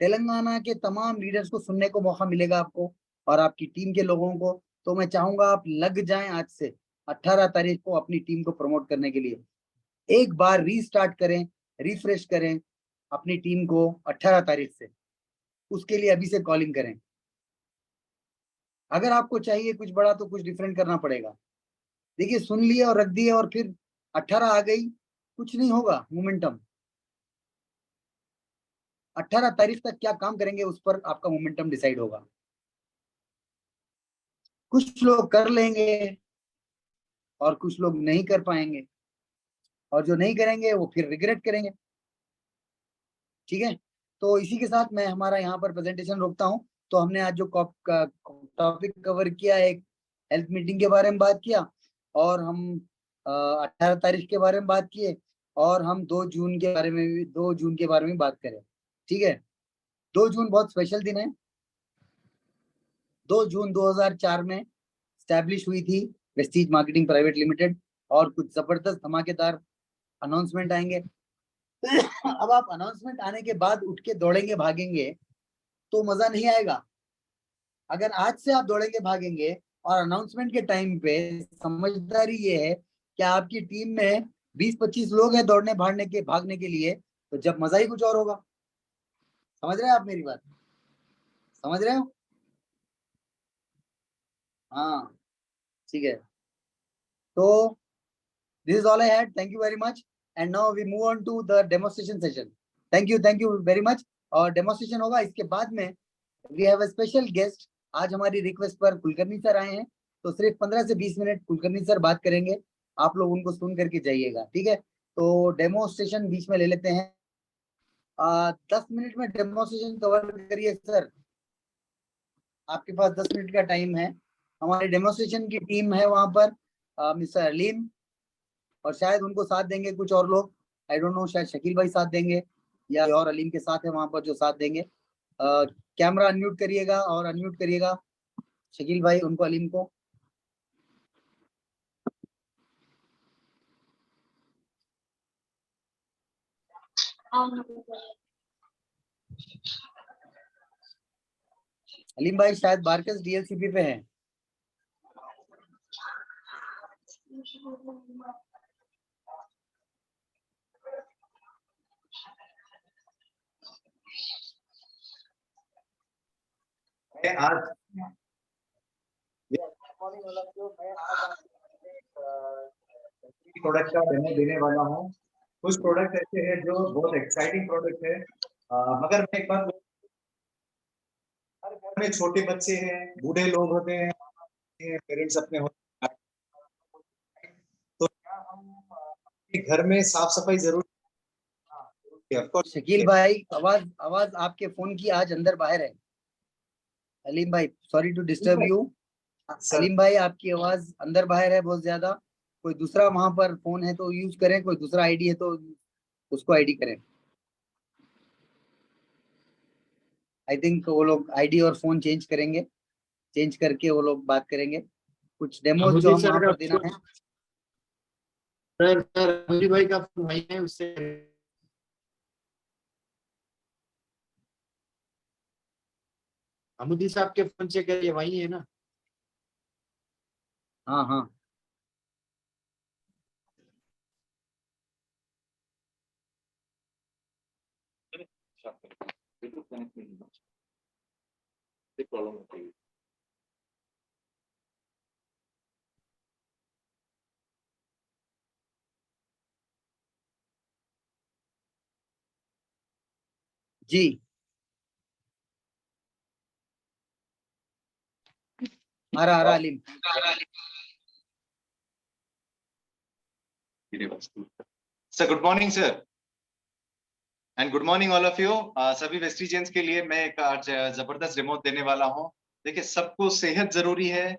S1: तेलंगाना के तमाम लीडर्स को सुनने को मौका मिलेगा आपको और आपकी टीम के लोगों को। तो मैं चाहूंगा आप लग जाएं आज से 18 तारीख को अपनी टीम को प्रमोट करने के लिए, एक बार रीस्टार्ट करें, रिफ्रेश करें अपनी टीम को 18 तारीख से, उसके लिए अभी से कॉलिंग करें। अगर आपको चाहिए कुछ बड़ा तो कुछ डिफरेंट करना पड़ेगा। देखिए, सुन लिया और रख दिया और फिर 18 आ गई, कुछ नहीं होगा। मोमेंटम 18 तारीख तक क्या काम करेंगे उस पर आपका मोमेंटम डिसाइड होगा। कुछ लोग कर लेंगे और कुछ लोग नहीं कर पाएंगे, और जो नहीं करेंगे वो फिर रिग्रेट करेंगे। ठीक है, तो इसी के साथ मैं हमारा यहाँ पर प्रेजेंटेशन रोकता हूँ। तो हमने आज जो टॉपिक कवर किया, एक हेल्थ मीटिंग के बारे में बात किया, और हम 18 तारीख के बारे में बात किए, और हम 2 जून के बारे में भी 2 जून के बारे में बात करें। ठीक है, 2 जून बहुत स्पेशल दिन है। 2 जून 2004 में स्टैब्लिश हुई थी वेस्टीज मार्केटिंग प्राइवेट लिमिटेड, और कुछ जबरदस्त धमाकेदार अनाउंसमेंट आएंगे। अब आप अनाउंसमेंट आने के बाद उठ के दौड़ेंगे भागेंगे तो मजा नहीं आएगा। अगर आज से आप दौड़ेंगे भागेंगे और अनाउंसमेंट के टाइम पे समझदारी ये है कि आपकी टीम में 20-25 लोग हैं दौड़ने भागने के लिए, तो जब मजा ही कुछ और होगा। समझ रहे हैं आप मेरी बात? समझ रहे हो? हाँ, ठीक है। तो this is all I had. Thank you very much. And now we move on to the demonstration session. Thank you very much. और डेमोन्स्ट्रेशन होगा इसके बाद में। We have a special guest. आज हमारी रिक्वेस्ट पर कुलकर्णी सर आए हैं, तो सिर्फ 15 से 20 मिनट कुलकर्णी सर बात करेंगे, आप लोग उनको सुन करके जाइएगा। ठीक है, तो डेमोन्स्ट्रेशन बीच में ले लेते हैं। 10 मिनट में डेमोन्स्ट्रेशन कवर करिए सर, आपके पास 10 मिनट का टाइम है। हमारे डेमोन्स्ट्रेशन की टीम है वहां पर मिस्टर अलीम, और शायद उनको साथ देंगे कुछ और लोग, आई डोंट नो, शायद शकील भाई साथ देंगे या और अलीम के साथ है वहां पर जो साथ देंगे। कैमरा अनम्यूट करिएगा और अनम्यूट करिएगा शकील भाई उनको, अलीम को। अलीम भाई शायद बारकस डीएलसीपी पे है।
S3: आज प्रोडक्ट का डेमो देने वाला हूँ। कुछ प्रोडक्ट ऐसे हैं जो बहुत एक्साइटिंग प्रोडक्ट है, मगर मैं एक बात, हर घर में छोटे बच्चे हैं, बूढ़े लोग होते हैं, पेरेंट्स अपने होते हैं, तो क्या हम अपने घर में साफ सफाई जरूर।
S1: शकील भाई, आवाज आवाज आपके फोन की आज अंदर बाहर है। अलीम भाई, sorry to disturb you. Aleem भाई, आपकी आवाज अंदर बाहर है बहुत ज्यादा। कोई दूसरा वहां पर फोन है तो यूज करें, कोई दूसरा आईडी है तो उसको आईडी करें। आई थिंक वो लोग आईडी और फोन चेंज करेंगे, चेंज करके वो लोग बात करेंगे। कुछ डेमो जो हम वहां पर देना है।
S4: सर भाई का फोन वही है, उससे हमुदी साहब के फोन से करिए, वही है ना?
S1: हाँ हाँ
S2: प्रॉब्लम होती है।
S1: जी। आ रहा Aleem.
S3: Sir good morning sir, and good morning all of you. सभी वेस्टिजियंस के लिए मैं एक आज जबरदस्त रिमोट देने वाला हूँ। देखिए, सबको सेहत जरूरी है,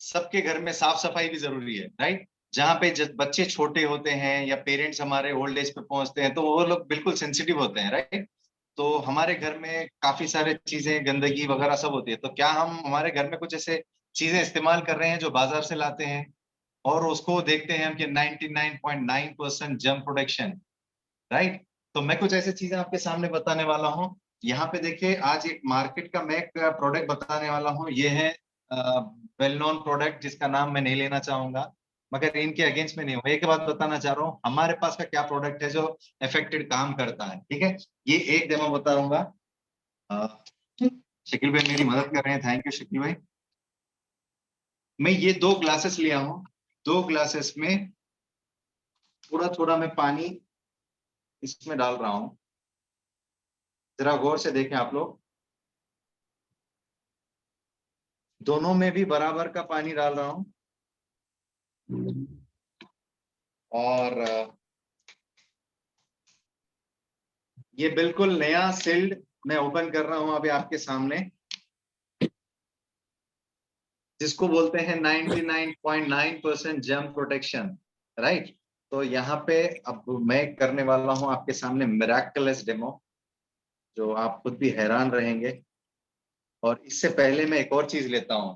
S3: सबके घर में साफ सफाई भी जरूरी है, राइट। जहाँ पे बच्चे छोटे होते हैं या पेरेंट्स हमारे ओल्ड एज पे पहुंचते हैं तो वो लोग बिल्कुल सेंसिटिव होते हैं, राइट। तो हमारे घर में काफी सारे चीजें, गंदगी वगैरह सब होती है। तो क्या हम हमारे घर में कुछ ऐसे चीजें इस्तेमाल कर रहे हैं जो बाजार से लाते हैं और उसको देखते हैं हम कि 99.9% जर्म प्रोटेक्शन, राइट। तो मैं कुछ ऐसी चीजें आपके सामने बताने वाला हूँ। यहाँ पे देखिए, आज एक मार्केट का मैं एक प्रोडक्ट बताने वाला हूँ। ये है वेल नोन प्रोडक्ट जिसका नाम मैं नहीं लेना चाहूंगा, मगर इनके अगेंस्ट में नहीं हूँ। एक बात बताना चाह रहा हूँ, हमारे पास का क्या प्रोडक्ट है जो इफेक्टेड काम करता है, ठीक है। ये एक डेमो बताऊंगा। शकील भाई मेरी मदद कर रहे हैं, थैंक यू शकील भाई। मैं ये 2 ग्लासेस लिया हूँ। 2 ग्लासेस में थोड़ा थोड़ा मैं पानी इसमें डाल रहा हूँ। जरा गौर से देखें आप लोग, दोनों में भी बराबर का पानी डाल रहा हूं। और ये बिल्कुल नया सील्ड मैं ओपन कर रहा हूं अभी आपके सामने, जिसको बोलते हैं 99.9% जर्म प्रोटेक्शन, राइट। तो यहाँ पे अब मैं करने वाला हूं आपके सामने मिरेकलस डेमो, जो आप खुद भी हैरान रहेंगे। और इससे पहले मैं एक और चीज लेता हूं।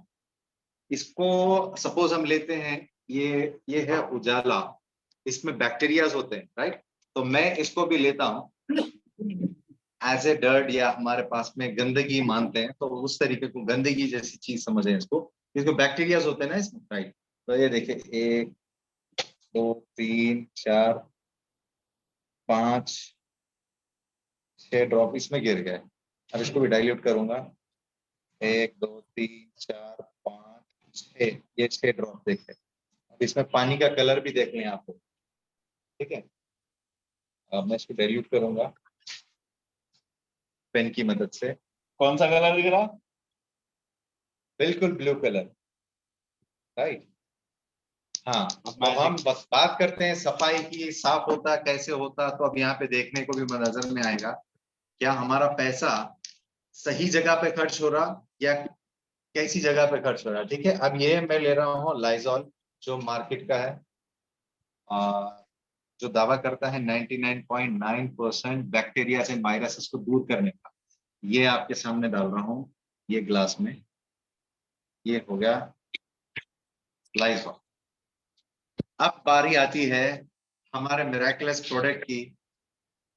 S3: इसको सपोज हम लेते हैं, ये है उजाला, इसमें बैक्टीरियाज होते हैं, राइट। तो मैं इसको भी लेता हूं एज ए डर्ट, या हमारे पास में गंदगी मानते हैं, तो उस तरीके को गंदगी जैसी चीज समझें इसको बैक्टीरियाज होते हैं ना इसमें, राइट। तो ये देखिए, 1 2 3 4 5 6 ड्रॉप इसमें गिर गए। अब इसको भी डाइल्यूट करूंगा। 1 2 3 4 5 6, ये 6 ड्रॉप देखे। अब इसमें पानी का कलर भी देख लें आपको, ठीक है। अब मैं इसको डाइल्यूट करूंगा पेन की मदद से। कौन सा कलर दिख रहा? बिल्कुल ब्लू कलर, राइट। हाँ, तो हम बस बात करते हैं सफाई की, साफ होता कैसे होता। तो अब यहाँ पे देखने को भी नजर में आएगा क्या हमारा पैसा सही जगह पे खर्च हो रहा या कैसी जगह पे खर्च हो रहा, ठीक है। अब ये मैं ले रहा हूँ लाइजॉल, जो मार्केट का है, जो दावा करता है 99.9% बैक्टीरिया एंड वायरसेस को दूर करने का। ये आपके सामने डाल रहा हूँ ये ग्लास में। ये हो गया लाइजॉल। अब बारी आती है हमारे मिरेकलस प्रोडक्ट की,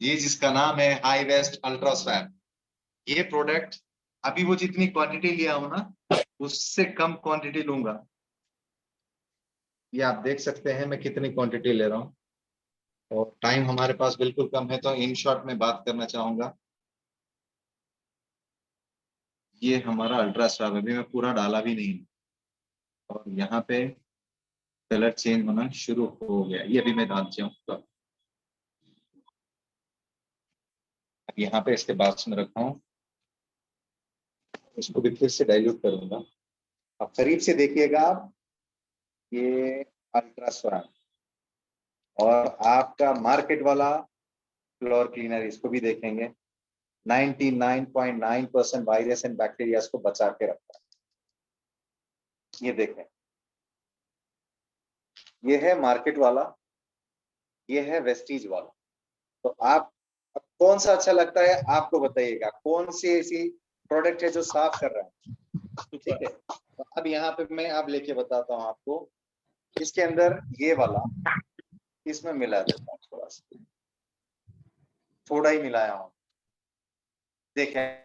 S3: ये जिसका नाम है हाई वेस्ट अल्ट्रा स्वैप। ये प्रोडक्ट अभी वो जितनी क्वांटिटी लिया हूं ना, उससे कम क्वांटिटी लूंगा। ये आप देख सकते हैं मैं कितनी क्वांटिटी ले रहा हूँ। और टाइम हमारे पास बिल्कुल कम है, तो इन शॉर्ट में बात करना चाहूंगा। ये हमारा अल्ट्रा स्वैप अभी मैं पूरा डाला भी नहीं, और यहाँ पे कलर चेंज होना शुरू हो गया। ये अभी मैं डाल चाहूंगा। अब यहाँ पे इसके बाद में रखा हूँ, इसको भी फिर से डाइल्यूट करूंगा। अब करीब से देखिएगा आप, ये अल्ट्रा स्वैप और आपका मार्केट वाला फ्लोर क्लीनर, इसको भी देखेंगे। 99.9% वायरस एंड बैक्टीरिया को बचा के रखता है। ये देखें, ये है मार्केट वाला, ये है वेस्टीज वाला। तो आप कौन सा अच्छा लगता है आपको बताइएगा, कौन सी ऐसी प्रोडक्ट है जो साफ कर रहा है, ठीक है। तो अब यहाँ पे मैं अब लेके बताता हूँ आपको। इसके अंदर ये वाला, इसमें मिला देता हूँ, थोड़ा ही मिलाया हूँ, देखें।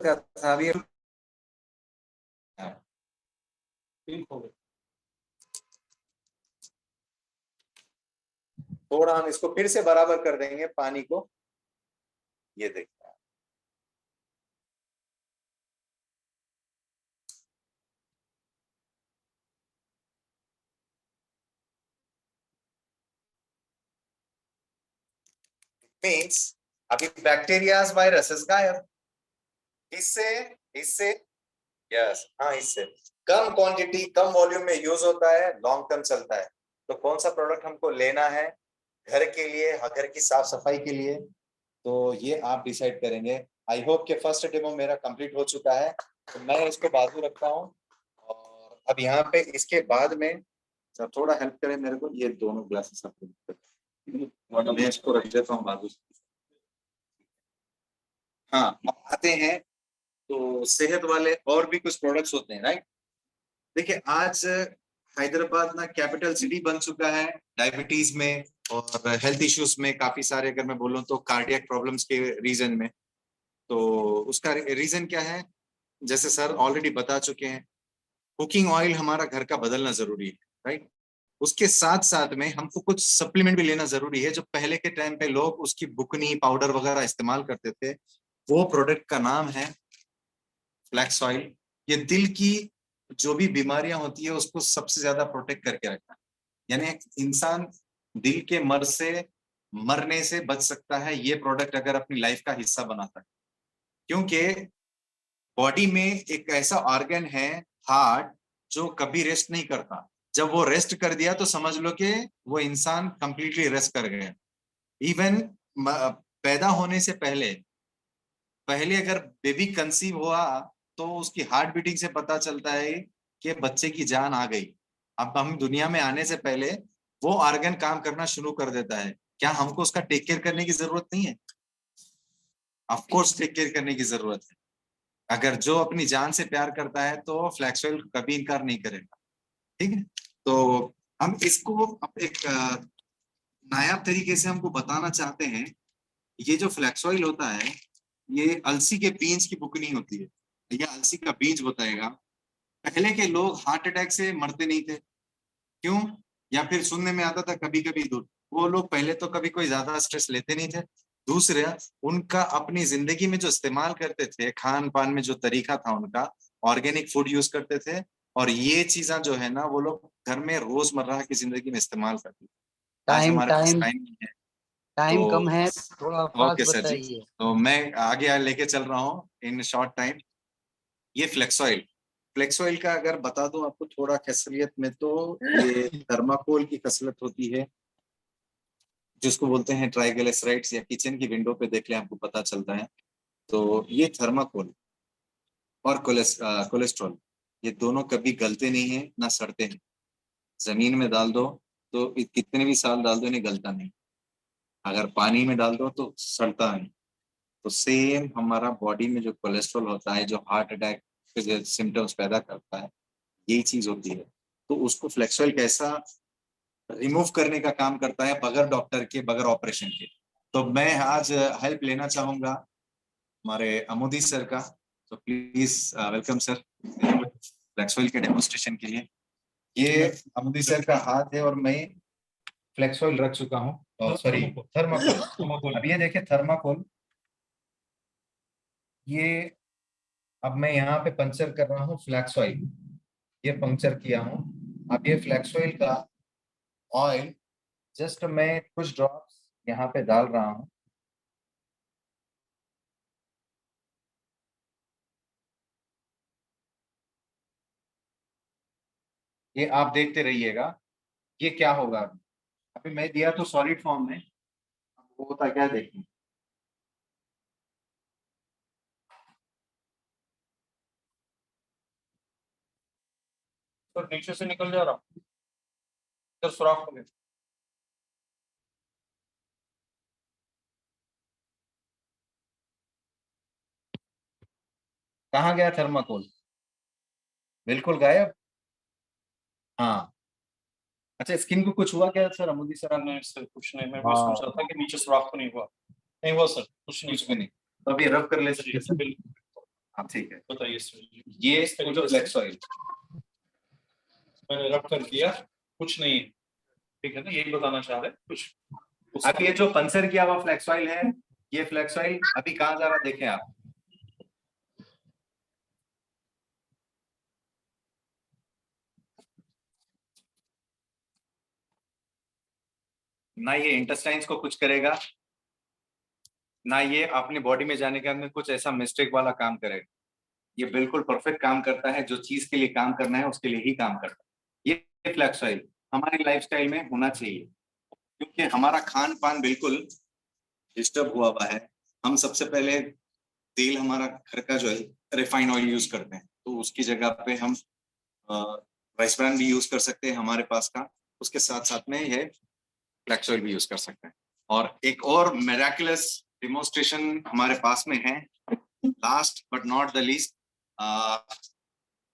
S3: का था अभी थोड़ा हम इसको फिर से बराबर कर देंगे पानी को। ये देखिए मीन्स अभी बैक्टीरिया वायरसेस गायब। इससे इससे यस हाँ, इससे कम क्वांटिटी कम वॉल्यूम में यूज होता है, लॉन्ग टर्म चलता है। तो कौन सा प्रोडक्ट हमको लेना है घर के लिए, घर की साफ सफाई के लिए, तो ये आप डिसाइड करेंगे। आई होप कि फर्स्ट डेमो मेरा कंप्लीट हो चुका है, तो मैं इसको बाजू रखता हूँ। और अब यहाँ पे इसके बाद में सर थोड़ा हेल्प करें मेरे को, ये दोनों ग्लासेस मैं इसको रख देता हूँ बाजू से। हाँ, अब आते हैं तो सेहत वाले और भी कुछ प्रोडक्ट्स होते हैं, राइट। देखिए आज हैदराबाद ना कैपिटल सिटी बन चुका है डायबिटीज में और हेल्थ इश्यूज में, काफी सारे अगर मैं बोलूं तो कार्डियक प्रॉब्लम्स के रीजन में। तो उसका रीजन क्या है, जैसे सर ऑलरेडी बता चुके हैं, कुकिंग ऑयल हमारा घर का बदलना जरूरी है, राइट। उसके साथ साथ में हमको कुछ सप्लीमेंट भी लेना जरूरी है। जो पहले के टाइम पे लोग उसकी बुकनी पाउडर वगैरह इस्तेमाल करते थे, वो प्रोडक्ट का नाम है फ्लैक्स ऑयल। ये दिल की जो भी बीमारियां होती है उसको सबसे ज्यादा प्रोटेक्ट करके रखता है। यानी इंसान दिल के मरने से बच सकता है ये प्रोडक्ट अगर अपनी लाइफ का हिस्सा बनाता है। क्योंकि बॉडी में एक ऐसा ऑर्गन है हार्ट, जो कभी रेस्ट नहीं करता। जब वो रेस्ट कर दिया तो समझ लो कि वो इंसान कंप्लीटली रेस्ट कर गया। इवन पैदा होने से पहले अगर बेबी कंसीव हुआ तो उसकी हार्ट बीटिंग से पता चलता है कि बच्चे की जान आ गई। अब हम दुनिया में आने से पहले वो ऑर्गन काम करना शुरू कर देता है। क्या हमको उसका टेक केयर करने की जरूरत नहीं है? ऑफ कोर्स टेक केयर करने की जरूरत है। अगर जो अपनी जान से प्यार करता है तो फ्लैक्स ऑयल कभी इनकार नहीं करेगा, ठीक है। तो हम इसको एक नायाब तरीके से हमको बताना चाहते हैं। ये जो फ्लैक्स ऑयल होता है, ये अलसी के बीज की बुकनी होती है, या अलसी का बीज बताएगा। पहले के लोग हार्ट अटैक से मरते नहीं थे, क्यों? या फिर सुनने में आता था कभी कभी दूर, वो लोग पहले तो कभी कोई ज्यादा स्ट्रेस लेते नहीं थे। दूसरे, उनका अपनी जिंदगी में जो इस्तेमाल करते थे, खान पान में जो तरीका था उनका, ऑर्गेनिक फूड यूज करते थे। और ये चीजें जो है ना, वो लोग घर में रोजमर्रा की जिंदगी में इस्तेमाल करते थे। आज
S1: टाइम
S3: हमारे पास
S1: टाइम
S3: टाइम नहीं है,
S1: टाइम कम
S3: तो
S1: है, थोड़ा
S3: ओके
S1: फास्ट
S3: सर जी,
S1: बताइए।
S3: तो मैं आगे लेके चल रहा हूँ इन शॉर्ट टाइम। ये फ्लेक्स ऑयल का अगर बता दूं आपको थोड़ा खैसियत में, तो ये थर्माकोल की कसरत होती है, जिसको बोलते हैं ट्राइग्लिसराइड्स, या किचन की विंडो पे देख ले आपको पता चलता है। तो ये थर्माकोल और कोलेस्ट्रॉल, ये दोनों कभी गलते नहीं है ना सड़ते हैं। जमीन में डाल दो तो कितने भी साल डाल दो इन्हें गलता नहीं। अगर पानी में डाल दो तो सड़ता नहीं। तो सेम हमारा बॉडी में जो कोलेस्ट्रॉल होता है, जो हार्ट अटैक के जो सिम्टम्स पैदा करता है, यही चीज होती है। तो उसको फ्लेक्स ऑयल कैसा रिमूव करने का काम करता है, बगैर डॉक्टर के, बगैर ऑपरेशन के। तो मैं आज हेल्प लेना चाहूंगा हमारे अमोदी सर का। तो please welcome sir flex oil के डेमोन्स्ट्रेशन के लिए। ये अमोदी सर का हाथ है और मैं फ्लेक्स ऑयल रख चुका हूँ, सॉरी थर्माकोल। अब ये देखिए थर्माकोल, ये अब मैं यहाँ पे पंक्चर कर रहा हूँ फ्लैक्स ऑयल। ये पंक्चर किया हूँ। अब ये फ्लैक्स ऑयल का ऑयल जस्ट मैं कुछ ड्रॉप्स यहाँ पे डाल रहा हूँ। ये आप देखते रहिएगा ये क्या होगा। अभी मैं दिया तो सॉलिड फॉर्म में, वो होता क्या देखिए।
S4: तो नीचे से निकल जा रहा, इधर सुराख हो गया।
S3: कहाँ गया थर्माकोल? बिल्कुल गायब। हाँ, अच्छा स्किन को कुछ हुआ क्या सर अमोदी सर?
S4: नहीं सर कुछ नहीं, मैं भी सोच रहा था कि नीचे सुराख तो नहीं हुआ। नहीं हुआ सर, कुछ नहीं
S3: कुछ भी नहीं। तो अभी रब कर ले सकते
S4: जी,
S3: सर।
S4: बिल्कुल।
S3: हाँ ठीक है।
S4: बताइए सर।
S3: ये जो फ्लेक्स ऑयल
S4: मैंने रब कर दिया, कुछ नहीं है, ठीक है ना, यही बताना चाह रहे हैं कुछ।
S3: अब ये जो पंचर किया हुआ फ्लेक्स ऑयल है, ये फ्लेक्स ऑयल अभी कहाँ जा रहा है देखें आप। ना ये इंटेस्टाइन्स को कुछ करेगा, ना ये अपनी बॉडी में जाने के अंदर कुछ ऐसा मिस्टेक वाला काम करेगा। ये बिल्कुल परफेक्ट काम करता है, जो चीज के लिए काम करना है उसके लिए ही काम करता है। ये फ्लेक्स ऑयल हमारी लाइफस्टाइल में होना चाहिए, क्योंकि हमारा खान पान बिल्कुल डिस्टर्ब हुआ हुआ है। हम सबसे पहले तेल हमारा घर का जो है रिफाइंड ऑयल यूज करते हैं, तो उसकी जगह पे हम राइस ब्रान भी यूज कर सकते हैं हमारे पास का। उसके साथ साथ में ये फ्लेक्स ऑयल भी यूज कर सकते हैं। और एक और मिरेकुलस डेमोन्स्ट्रेशन हमारे पास में है, last but not the least.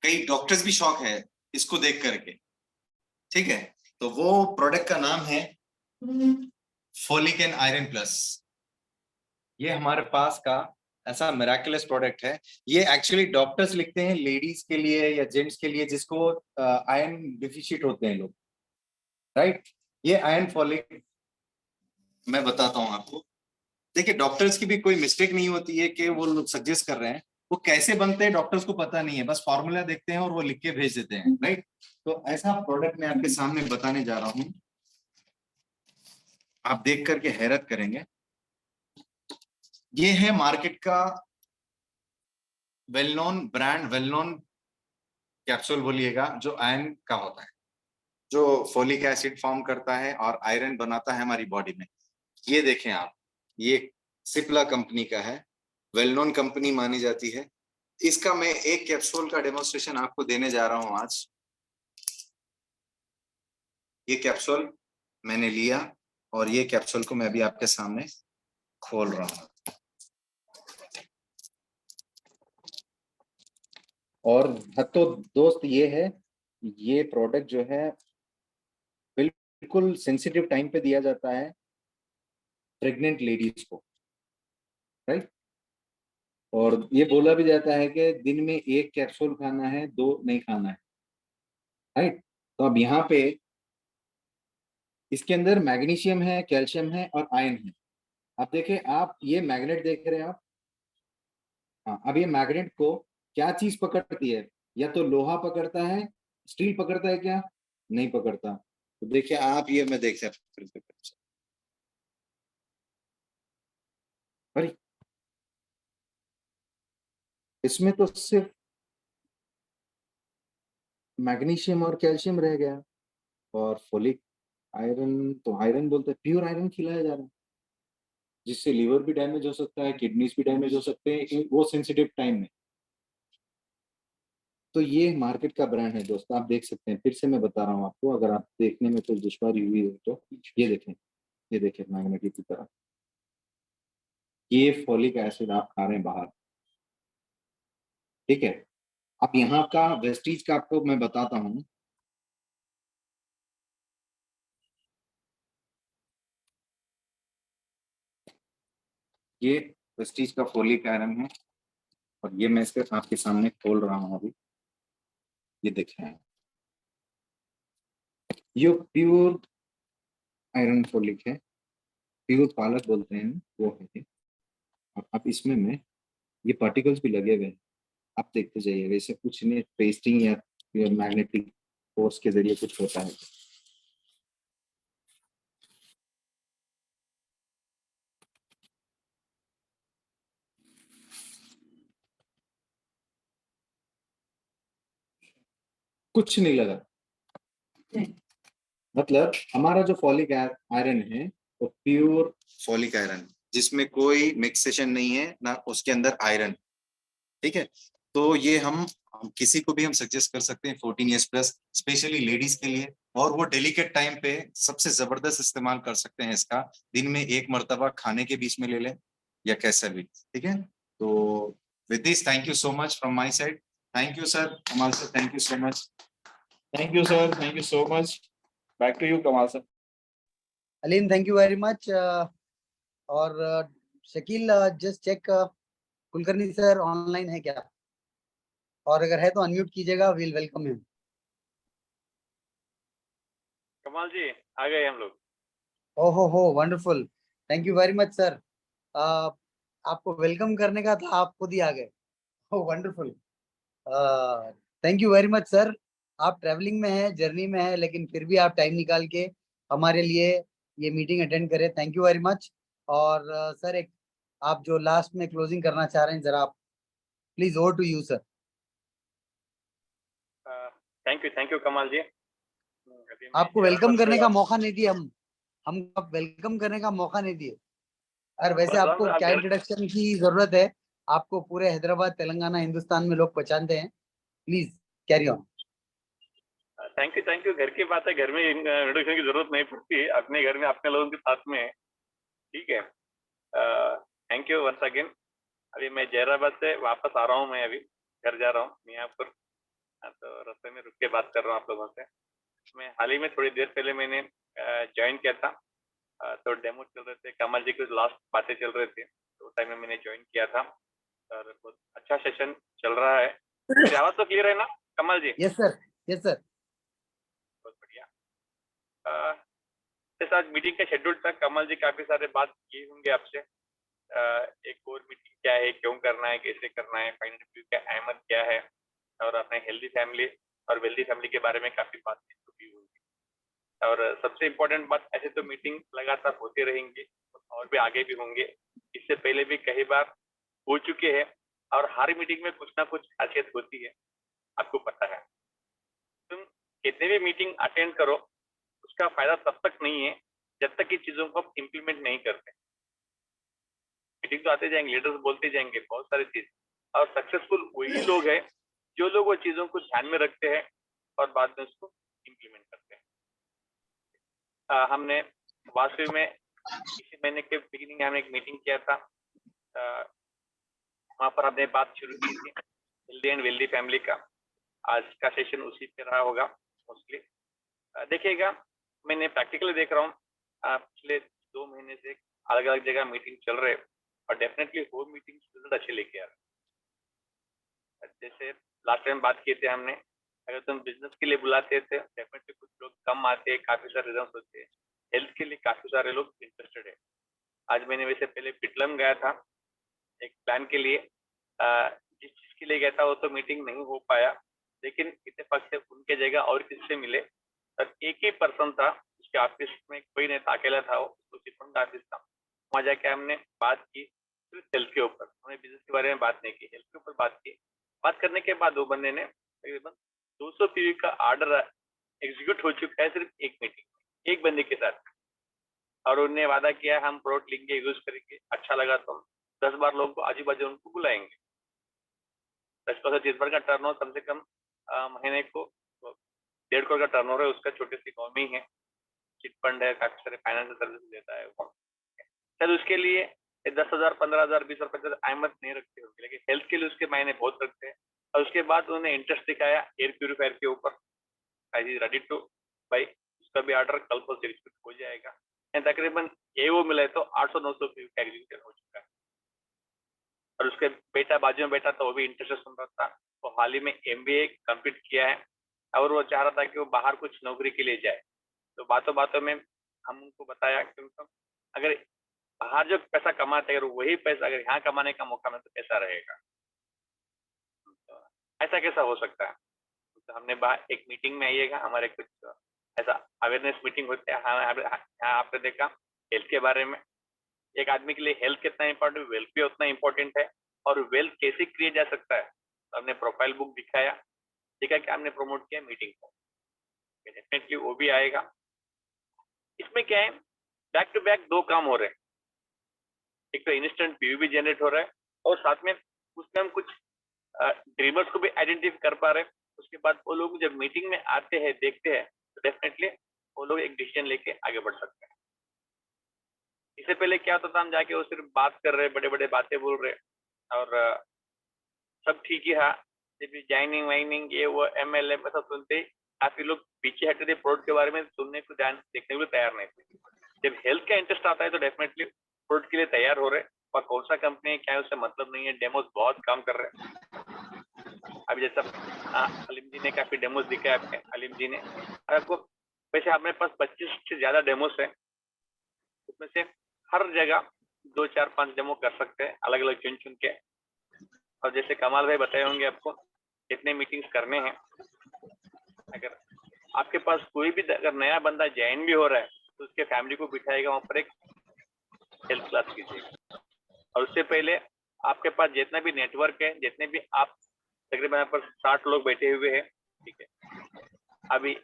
S3: कई डॉक्टर्स भी शौक है इसको देख करके, ठीक है। तो वो प्रोडक्ट का नाम है फॉलिक एंड आयरन प्लस। ये हमारे पास का ऐसा मिरेकुलस प्रोडक्ट है। ये एक्चुअली डॉक्टर्स लिखते हैं लेडीज के लिए या जेंट्स के लिए जिसको आयरन डिफिशिएंट होते हैं लोग, राइट। ये आयरन फॉलिक मैं बताता हूं आपको। देखिए डॉक्टर्स की भी कोई मिस्टेक नहीं होती है कि वो लोग सजेस्ट कर रहे हैं, वो कैसे बनते हैं डॉक्टर्स को पता नहीं है, बस फॉर्मूला देखते हैं और वो लिख के भेज देते हैं, राइट। तो ऐसा प्रोडक्ट मैं आपके सामने बताने जा रहा हूं, आप देख करके हैरत करेंगे। ये है मार्केट का well known brand, well known capsule बोलिएगा, जो आयरन का होता है, जो फोलिक एसिड फॉर्म करता है और आयरन बनाता है हमारी बॉडी में। ये देखें आप, ये सिप्ला कंपनी का है, वेल नोन कंपनी मानी जाती है। इसका मैं एक कैप्सूल का डेमोन्स्ट्रेशन आपको देने जा रहा हूं आज। ये कैप्सूल मैंने लिया और ये कैप्सूल को मैं अभी आपके सामने खोल रहा हूं। और तो दोस्त ये है, ये प्रोडक्ट जो है बिल्कुल सेंसिटिव टाइम पे दिया जाता है प्रेग्नेंट लेडीज को, राइट। और ये बोला भी जाता है कि दिन में एक कैप्सूल खाना है, 2 नहीं खाना है, राइट। तो अब यहाँ पे इसके अंदर मैग्नीशियम है, कैल्शियम है और आयरन है। अब देखें आप, ये मैग्नेट देख रहे हैं आप, हाँ। अब ये मैग्नेट को क्या चीज पकड़ती है, या तो लोहा पकड़ता है, स्टील पकड़ता है क्या, नहीं पकड़ता। तो देखिए आप, ये मैं देख सकता हूँ, अरे इसमें तो सिर्फ मैग्नीशियम और कैल्शियम रह गया, और फोलिक आयरन, तो आयरन बोलते हैं, प्योर आयरन खिलाया जा रहा है, जिससे लीवर भी डैमेज हो सकता है, किडनीज भी डैमेज हो सकते हैं वो सेंसिटिव टाइम में। तो ये मार्केट का ब्रांड है दोस्त, आप देख सकते हैं। फिर से मैं बता रहा हूँ आपको, अगर आप देखने में कोई दुश्वारी हुई है तो ये देखें मैग्नेटिक की तरह, ये फॉलिक एसिड आप खा रहे हैं बाहर, ठीक है। अब यहाँ का वेस्टीज का आपको मैं बताता हूँ। ये वेस्टीज का फॉलिक आयरन है, और ये मैं इसके आपके सामने खोल रहा हूँ अभी, ये देखें, ये प्योर आयरन फॉलिक है, प्योर पालक बोलते हैं वो है ये। और अब इसमें मैं, ये पार्टिकल्स भी लगे हुए हैं, आप देखते जाइए, वैसे कुछ नहीं, पेस्टिंग या मैग्नेटिक फोर्स के जरिए कुछ होता है। कुछ नहीं लगा, मतलब हमारा जो फॉलिक आयरन है वो प्योर फॉलिक आयरन, जिसमें कोई मिक्सेशन नहीं है ना उसके अंदर आयरन, ठीक है। तो ये हम किसी को भी हम सजेस्ट कर सकते हैं 14 ईयर्स प्लस, स्पेशली लेडीज के लिए, और वो डेलिकेट टाइम पे सबसे जबरदस्त इस्तेमाल कर सकते हैं इसका। दिन में एक मर्तबा खाने के बीच में ले लें या कैसा भी, ठीक है। तो with this, thank you so much from my side. Thank you sir, Kamal sir, thank you so much.
S4: Thank you sir, thank you so much. Back to you Kamal sir.
S1: Aleem, thank you very much. और Shakeel, just check, Kulkarni sir online है क्या? और अगर है तो unmute कीजिएगा, will welcome him.
S2: कमाल जी आ गए हम लोग।
S1: ओहो हो, wonderful, thank you very much sir. आपको वेलकम करने का था, आप खुद ही आ गए। Oh wonderful, thank you very much sir. आप ट्रैवलिंग में हैं, जर्नी में हैं, लेकिन फिर भी आप टाइम निकाल के हमारे लिए ये मीटिंग अटेंड करें, थैंक यू वेरी मच। और सर एक आप जो लास्ट में क्लोजिंग करना चाह रहे हैं, जरा आप please, over to you sir.
S2: Thank you Kamal ji. अभी मैं
S1: आपको वेलकम
S2: हैदराबाद
S1: करने
S2: से
S1: का मौका नहीं दिया हम वेलकम करने का मौका नहीं दिए। और वैसे
S2: बस
S1: आपको
S2: आप
S1: क्या
S2: घर
S1: इंट्रोडक्शन की जरूरत है? आपको पूरे हैदराबाद, तेलंगाना, हिंदुस्तान में लोग पहचानते हैं। Please carry on.
S2: Thank you. घर की बात है, घर में इंट्रोडक्शन की जरूरत नहीं पड़ती, अपने घर में अपने लोगों के साथ में है, ठीक है। Thank you once again. अभी मैं जहराबाद से वापस आ रहा हूँ, मैं अभी घर जा रहा हूँ मियाँपुर। तो रास्ते में रुक के बात कर रहा हूँ आप लोगों से। मैं हाल ही में थोड़ी देर पहले मैंने ज्वाइन किया था, तो डेमो चल रहे थे, कमल जी कुछ लास्ट बातें चल रहे थे, तो उस टाइम में मैंने ज्वाइन किया था और बहुत अच्छा सेशन चल रहा है। मेरी आवाज तो क्लियर है ना Kamal ji?
S1: Yes sir, yes sir.
S2: बहुत बढ़िया। जैसा आज मीटिंग का शेड्यूल था, कमल जी काफी सारे बात किए होंगे आपसे। एक और मीटिंग क्या है, क्यों करना है, कैसे करना है, फाइनेंशियल का अहमियत क्या है, और अपने हेल्दी फैमिली और वेल्दी फैमिली के बारे में काफी बात हुई होगी। और सबसे इम्पोर्टेंट बात, ऐसे तो मीटिंग लगातार होती रहेंगी और भी आगे भी होंगे, इससे पहले भी कई बार हो चुके हैं, और हर मीटिंग में कुछ ना कुछ खासियत होती है, आपको पता है। तुम कितने भी मीटिंग अटेंड करो, उसका फायदा तब तक नहीं है जब तक कि चीजों को इम्प्लीमेंट नहीं करते। मीटिंग तो आते जाएंगे, लीडर्स बोलते जाएंगे बहुत सारी चीज, और सक्सेसफुल वही लोग हैं जो लोग वो चीजों को ध्यान में रखते हैं और बाद में उसको इम्प्लीमेंट करते हैं। हमने वास्तव में इसी महीने के बिगिनिंग में हमने एक मीटिंग किया था, वहां पर हमने बात शुरू की थी हेल्दी एंड वेल्दी फैमिली का। आज का सेशन उसी पे रहा होगा मोस्टली। देखिएगा, मैंने प्रैक्टिकली देख रहा हूँ पिछले 2 महीने से अलग अलग जगह मीटिंग चल रहे, और डेफिनेटली वो मीटिंग रिजल्ट अच्छे लेके आ रहे। जैसे लास्ट टाइम बात किए थे हमने, अगर तुम बिजनेस के लिए बुलाते थे, डेफिनेटली कुछ लोग कम आते हैं, काफी सारे रीजन होते हैं। हेल्थ के लिए काफी सारे लोग इंटरेस्टेड है। आज मैंने वैसे पहले पिटलम गया था एक प्लान के लिए, जिस चीज के लिए गया था वो तो मीटिंग नहीं हो पाया, लेकिन इत्तेफाक से उनके जगह और किससे मिले, और एक ही पर्सन था, उसके ऑफिस में कोई नहीं था, अकेला था वो, उसकी फ्रंट ऑफिस था। वहाँ जाके हमने बात की सिर्फ हेल्थ के ऊपर, हमने बिजनेस के बारे में बात नहीं की, हेल्थ के ऊपर बात की। बात करने के बाद वो बंदे ने तकरीबन 200 पीवी का ऑर्डर एग्जीक्यूट हो चुका है सिर्फ एक मीटिंग, एक बंदे के साथ। और उन्होंने वादा किया हम प्रोडक्ट लेंगे, यूज करेंगे, अच्छा लगा तो 10 बार लोगों को आजू बाजू उनको बुलाएंगे। 10 का टर्न कम से कम महीने को 1.5 करोड़ का टर्न है उसका, छोटे से गाँव में ही है, चिट फंड है, काफी सारे फाइनेंशियल सर्विस देता है वो। शायद उसके लिए 10,000, 15,000, 20,000, 25,000 अहमत नहीं रखते होंगे, लेकिन हेल्थ के लिए उसके मायने बहुत रखते हैं। और उसके बाद उन्होंने इंटरेस्ट दिखाया एयर प्यूरिफायर के ऊपर, आई इज रेडी टू भाई, उसका भी ऑर्डर कल को एग्जीक्यूट हो जाएगा। तकरीबन ये वो मिला है तो 800-900 का एग्जीक्यूशन हो चुका है। और उसके बेटा बाजू में बैठा था, वो भी इंटरेस्ट सुन रहा था। वो हाल ही में MBA कंप्लीट किया है और वो चाह रहा था कि वो बाहर कुछ नौकरी के लिए जाए। तो बातों बातों में हम उनको बताया कि उनको अगर बाहर जो पैसा कमाते हैं, अगर वही पैसा अगर यहाँ कमाने का मौका मिले तो कैसा रहेगा, तो ऐसा कैसा हो सकता है। तो हमने बाहर एक मीटिंग में आइएगा, हमारे कुछ ऐसा अवेयरनेस मीटिंग होते हैं, यहाँ आपने देखा हेल्थ के बारे में, एक आदमी के लिए हेल्थ कितना इंपॉर्टेंट, वेल्थ भी उतना इंपॉर्टेंट है, और वेल्थ कैसे क्रिएट जा सकता है। तो हमने प्रोफाइल बुक दिखाया, देखा कि हमने प्रमोट किया मीटिंग को, डेफिनेटली वो भी आएगा। इसमें क्या है, बैक टू बैक 2 काम हो रहे हैं, एक तो इंस्टेंट पीवी भी जनरेट हो रहा है, और साथ में उसमें हम कुछ ड्रीमर्स को भी आइडेंटिफाई कर पा रहे हैं। उसके बाद वो लोग जब मीटिंग में आते हैं, देखते हैं, तो डेफिनेटली वो लोग एक डिसीजन लेके आगे बढ़ सकते हैं। इससे पहले क्या होता था, हम जाके वो सिर्फ बात कर रहे, बड़े बड़े बातें बोल रहे, और सब ठीक ही है, ज्वाइनिंग वाइनिंग ये वो MLM ऐसा सुनते काफी लोग पीछे हटे थे, प्रोडक्ट के बारे में सुनने को, ध्यान देखने को तैयार नहीं थे। जब हेल्थ का इंटरेस्ट आता है तो डेफिनेटली प्रोडक्ट के लिए तैयार हो रहे, और कौन सा कंपनी है क्या है उससे मतलब नहीं है, डेमोस बहुत काम कर रहे हैं। अब जैसा अलीम जी ने काफी डेमोस दिखाया आपके, अलीम जी ने, और आपको वैसे हमारे पास 25 से ज्यादा डेमोस है, उसमें से हर जगह 2 4 5 डेमो कर सकते हैं अलग अलग चुन चुन के। और जैसे कमाल भाई बताए होंगे आपको कितने मीटिंग्स करने हैं, अगर आपके पास कोई भी अगर नया बंदा ज्वाइन भी हो रहा है तो उसके फैमिली को बिठाएगा वहां पर, एक हेल्थ क्लास कीजिएगा। और उससे पहले आपके पास जितना भी नेटवर्क है, जितने भी आप तकरीबन यहाँ पर 60 लोग बैठे हुए हैं, ठीक है, अभी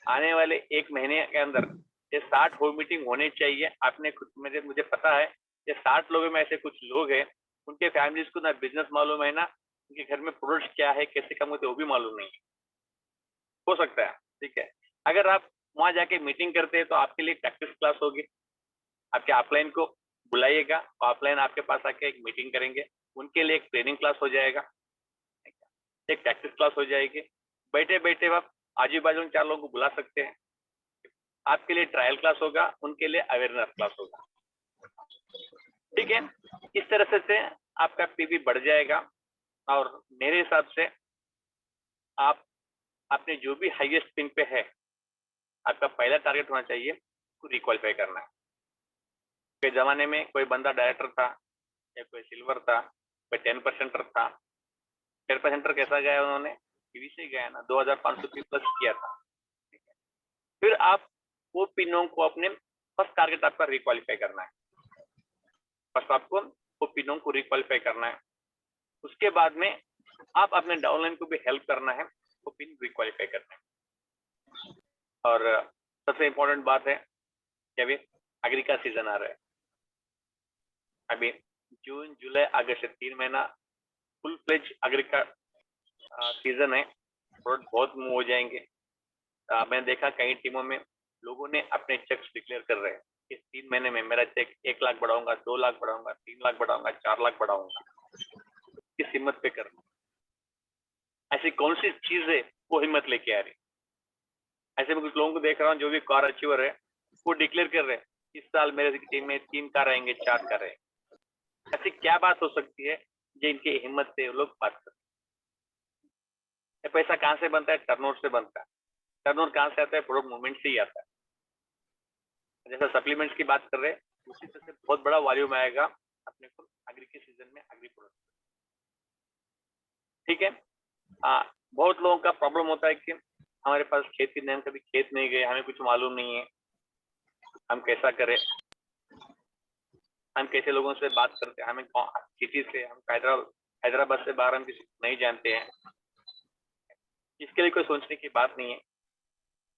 S2: आने वाले 1 महीने के अंदर ये 60 होम मीटिंग होनी चाहिए। आपने खुद मुझे पता है ये 60 लोगों में ऐसे कुछ लोग हैं उनके फैमिलीज को ना बिजनेस मालूम है, ना उनके घर में प्रोडक्ट्स क्या है, कैसे काम होते हैं वो भी मालूम नहीं है, हो सकता है, ठीक है। अगर आप वहां जाके मीटिंग करते हैं तो आपके लिए प्रैक्टिस क्लास होगी, आपके अपलाइन को बुलाइएगा, ऑफलाइन आपके पास आके एक मीटिंग करेंगे, उनके लिए एक ट्रेनिंग क्लास हो जाएगा, एक प्रैक्टिस क्लास हो जाएगी। बैठे बैठे आप आजू बाजू 4 लोगों को बुला सकते हैं, आपके लिए ट्रायल क्लास होगा, उनके लिए अवेयरनेस क्लास होगा, ठीक है। इस तरह से आपका पीवी बढ़ जाएगा। और मेरे हिसाब से आप अपने जो भी हाईएस्ट पिन पे है, आपका पहला टारगेट होना चाहिए उसको रिक्वालिफाई करना है। के जमाने में कोई बंदा डायरेक्टर था या कोई सिल्वर था, कोई 10% था, 10% कैसा गया उन्होंने, टीवी से गया ना, 2500 प्लस किया था। फिर आप वो पिनों को अपने फर्स्ट टारगेट आपका रिक्वालिफाई करना है, फर्स्ट आपको वो पिनों को रिक्वालिफाई करना है। उसके बाद में आप अपने डाउनलाइन को भी हेल्प करना है वो पिन रिक्वालिफाई करना है। और सबसे इम्पोर्टेंट बात है कि अभी एग्री का सीजन आ रहा है, अभी जून जुलाई अगस्त 3 महीना फुल फ्लेज एग्री का सीजन है, प्रोडक्ट बहुत मूव हो जाएंगे। मैंने देखा कई टीमों में लोगों ने अपने चेक्स डिक्लेयर कर रहे हैं, इस 3 महीने में मेरा चेक 1 लाख बढ़ाऊंगा, 2 लाख बढ़ाऊंगा, 3 लाख बढ़ाऊंगा, 4 लाख बढ़ाऊंगा, किस हिम्मत पे करना, ऐसी कौन सी चीज है वो हिम्मत लेके आ रही। ऐसे में कुछ लोगों को देख रहा हूँ जो भी कार अचीवर है वो डिक्लेयर कर रहे हैं इस साल मेरे टीम में 3 कार आएंगे, 4 कार आएंगे। ऐसी क्या बात हो सकती है जो इनकी हिम्मत से लोग बात करते हैं। पैसा कहाँ से बनता है? टर्नओवर से बनता है। टर्नओवर कहाँ से आता है? प्रोडक्ट मूवमेंट से ही आता है। जैसा सप्लीमेंट्स की बात कर रहे हैं उसी तरह से बहुत बड़ा वॉल्यूम आएगा अपने को एग्री के सीजन में, एग्री प्रोडक्ट, ठीक है। बहुत लोगों का प्रॉब्लम होता है कि हमारे पास खेती नहीं, हम कभी खेत नहीं गए, हमें कुछ मालूम नहीं है, हम कैसा करें, हम कैसे लोगों से बात करते हैं, हमें सिटी से, हम हैदराबाद से बाहर हम किसी नहीं जानते हैं। इसके लिए कोई सोचने की बात नहीं है।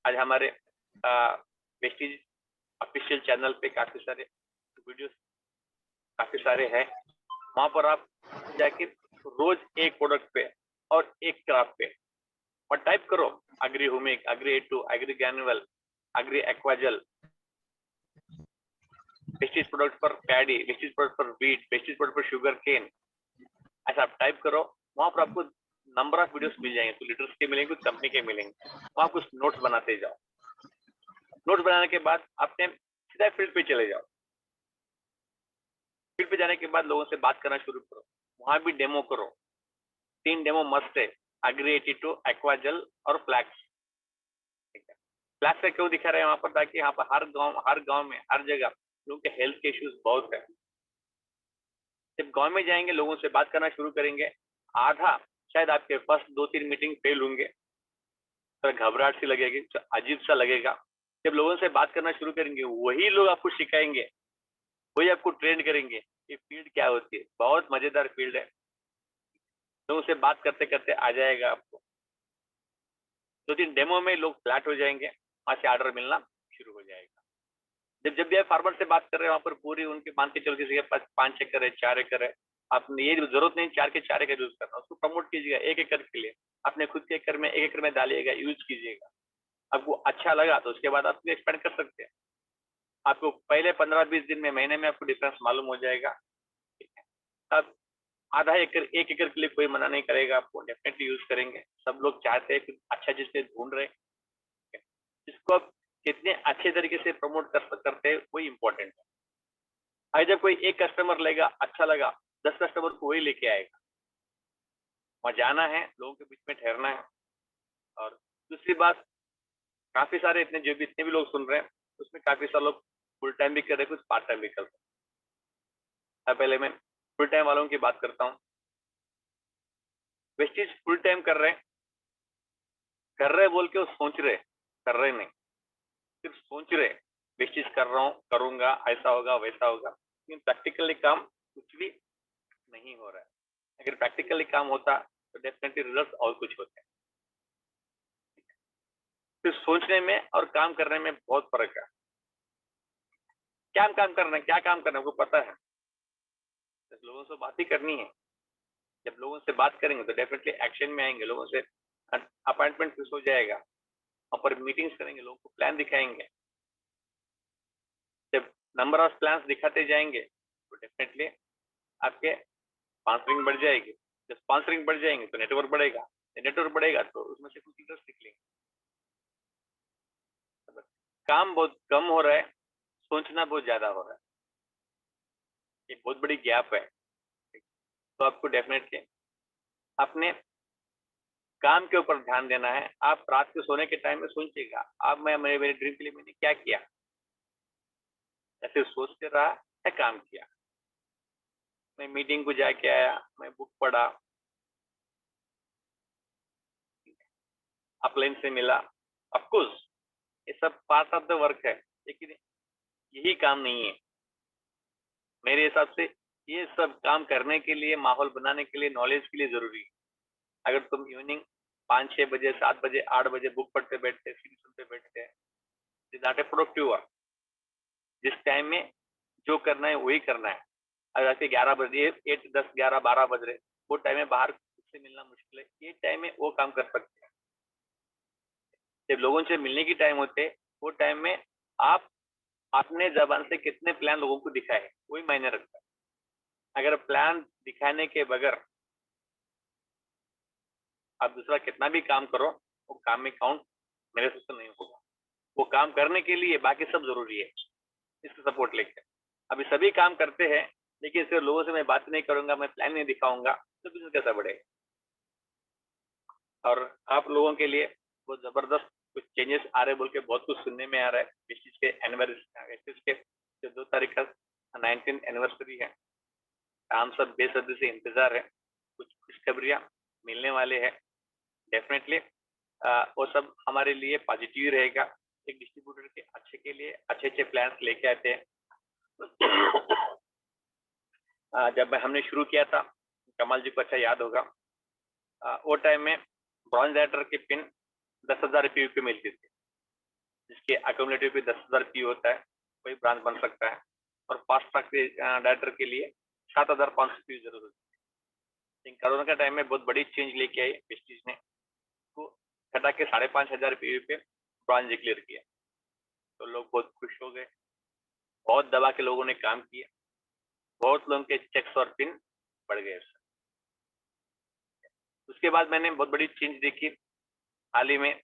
S2: आज हमारे वेस्टीज ऑफिशियल चैनल पे काफी सारे वीडियोस काफी सारे हैं, वहां पर आप जाके रोज एक प्रोडक्ट पे और एक क्राफ्ट पे और टाइप करो, agri humic, agri A2, agri गैनुअल, एग्री एक्वाजल, वेस्टीज प्रोडक्ट पर पैडी, वेस्टीज प्रोडक्ट पर वीट, वेस्टीज प्रोडक्ट पर शुगर केन, ऐसा आप टाइप करो, वहां पर आपको नंबर ऑफ वीडियोस मिल जाएंगे, कुछ लीडर्स के मिलेंगे, कुछ कंपनी के मिलेंगे, वहां कुछ नोट्स बनाते जाओ। नोट्स बनाने के बाद आपने सीधा फील्ड पे चले जाओ, फील्ड पे जाने के बाद लोगों से बात करना शुरू करो, वहां भी डेमो करो। 3 डेमो मस्ट है, एग्री A2, एक्वाजल और फ्लैक्स, ठीक है। फ्लैक्स का क्यों दिखा रहे हैं वहां पर? ताकि यहाँ पर हर गांव में हर जगह लोगों के हेल्थ के इश्यूज बहुत है। जब गांव में जाएंगे लोगों से बात करना शुरू करेंगे, आधा शायद आपके फर्स्ट 2-3 मीटिंग फेल होंगे, तो घबराहट सी लगेगी, अजीब सा लगेगा। जब लोगों से बात करना शुरू करेंगे वही लोग आपको सिखाएंगे, वही आपको ट्रेन करेंगे ये फील्ड क्या होती है। बहुत मजेदार फील्ड है, लोगों से बात करते करते आ जाएगा आपको। 2-3 डेमो में लोग फ्लैट हो जाएंगे, वहां से ऑर्डर मिलना शुरू हो जाएगा। जब भी आप फार्मर से बात कर रहे हैं वहां पर पूरी उनके मान के चलो किसी के पास 5 एकड़ है, 4 एकड़ है, आपने ये जरूरत नहीं 4 के 4 एकड़ यूज करना, उसको प्रमोट कीजिएगा 1 एकड़ के लिए, अपने खुद के एकड़ में 1 एकड़ में डालिएगा, यूज कीजिएगा। आपको अच्छा लगा तो उसके बाद आप एक्सपेंड कर सकते हैं। आपको पहले 15-20 दिन में, महीने में आपको डिफरेंस मालूम हो जाएगा, ठीक है। अब आधा एकड़ 1 एकड़ के लिए कोई मना नहीं करेगा, आपको डेफिनेटली यूज करेंगे। सब लोग चाहते हैं कि अच्छा जिससे ढूंढ रहे, इसको आप कितने अच्छे तरीके से प्रमोट करते हैं वही इंपॉर्टेंट है। अगर जब कोई एक कस्टमर लेगा, अच्छा लगा, 10 कस्टमर को वही लेके आएगा, वहाँ जाना है, लोगों के बीच में ठहरना है। और दूसरी बात, काफी सारे जितने भी लोग सुन रहे हैं उसमें काफी सारे लोग फुल टाइम भी कर रहे हैं, कुछ पार्ट टाइम भी कर रहे हैं। पहले मैं फुल टाइम वालों की बात करता हूँ। वेस्टीज फुल टाइम कर रहे बोल के वो सोच रहे, कर रहे नहीं, सिर्फ सोच रहे वेस्टीज कर रहा हूँ, करूंगा, ऐसा होगा वैसा होगा, लेकिन प्रैक्टिकली काम कुछ भी नहीं हो रहा है। अगर प्रैक्टिकली काम होता तो डेफिनेटली रिजल्ट और कुछ होते हैं। सिर्फ सोचने में और काम करने में बहुत फर्क है। क्या काम करना है, क्या काम करना है, आपको पता है। जब लोगों से बात ही करनी है, जब लोगों से बात करेंगे तो डेफिनेटली एक्शन में आएंगे, लोगों से अपॉइंटमेंट फिक्स हो जाएगा, वहाँ पर मीटिंग्स करेंगे, लोगों को प्लान दिखाएंगे। जब नंबर ऑफ प्लान्स दिखाते जाएंगे तो डेफिनेटली आपके स्पॉन्सरिंग बढ़ जाएगी। जब स्पॉन्सरिंग बढ़ जाएंगे तो नेटवर्क बढ़ेगा, नेटवर्क बढ़ेगा तो उसमें से कुछ लीडर्स निकलेंगे। काम बहुत कम हो रहा है, सोचना बहुत ज्यादा हो रहा है, ये बहुत बड़ी गैप है। तो आपको डेफिनेटली अपने काम के ऊपर ध्यान देना है। आप रात के सोने के टाइम में सोचिएगा, आप मेरे ड्रीम के लिए मैंने क्या किया, ऐसे सोचते रहा या काम किया। मैं मीटिंग को जाके आया, मैं बुक पढ़ा, अपलाइन से मिला, ऑफकोर्स ये सब पार्ट ऑफ द वर्क है, लेकिन यही काम नहीं है मेरे हिसाब से। ये सब काम करने के लिए, माहौल बनाने के लिए, नॉलेज के लिए जरूरी है। अगर तुम इवनिंग 5-6 बजे, 7 बजे, 8 बजे बुक पढ़ते बैठते, सीरीज सुनते बैठते हैं, is not a productive work. जिस टाइम में जो करना है वही करना है। अगर ऐसे 11 बजे, 8, 10, 11, 12 बज रहे, वो टाइम में बाहर से मिलना मुश्किल है, ये टाइम में वो काम कर सकते हैं। जब लोगों से मिलने की टाइम होते, वो टाइम में आप अपने जबान से कितने प्लान लोगों को दिखाए, वही मायने रखता है। अगर प्लान दिखाने के बगैर आप दूसरा कितना भी काम करो, वो काम में काउंट मेरे से नहीं होगा। वो काम करने के लिए बाकी सब जरूरी है, इसका सपोर्ट लेके। अभी सभी काम करते हैं, लेकिन सिर्फ लोगों से मैं बात नहीं करूंगा, मैं प्लान नहीं दिखाऊंगा, तो बिजनेस कैसा बढ़ेगा। और आप लोगों के लिए बहुत जबरदस्त कुछ चेंजेस आ रहे बोल के बहुत कुछ सुनने में आ रहा है। इस चीज के एनिवर्सरी के जो 2 तारीख का 19th एनिवर्सरी है, हम सब बेसब्री से इंतजार है, कुछ खुशखबरियां मिलने वाले हैं डेफिनेटली। वो सब हमारे लिए पॉजिटिव ही रहेगा। एक डिस्ट्रीब्यूटर के अच्छे के लिए अच्छे प्लान्स लेके आते हैं। जब हमने शुरू किया था, कमल जी को अच्छा याद होगा, वो टाइम में ब्रॉन्ज डायरेक्टर की पिन 10,000 पीयू पे मिलती थी, जिसके अक्यूमुलेटिव पे 10,000 पीयू होता है, कोई ब्रांच बन सकता है। और फास्ट ट्रैक डायरेक्टर के लिए 7,500 पीयू जरूर होती है। लेकिन कोरोना के टाइम में बहुत बड़ी चेंज लेके आई वेस्टीज ने, तो घटा के 5,500 पीयू पे ब्रॉन्ज डिक्लेयर किया। तो लोग बहुत खुश हो गए, बहुत दबा के लोगों ने काम किया, बहुत लोगों के चेक्स और पिन बढ़ गए। उसके बाद मैंने बहुत बड़ी चेंज देखी। हाल ही में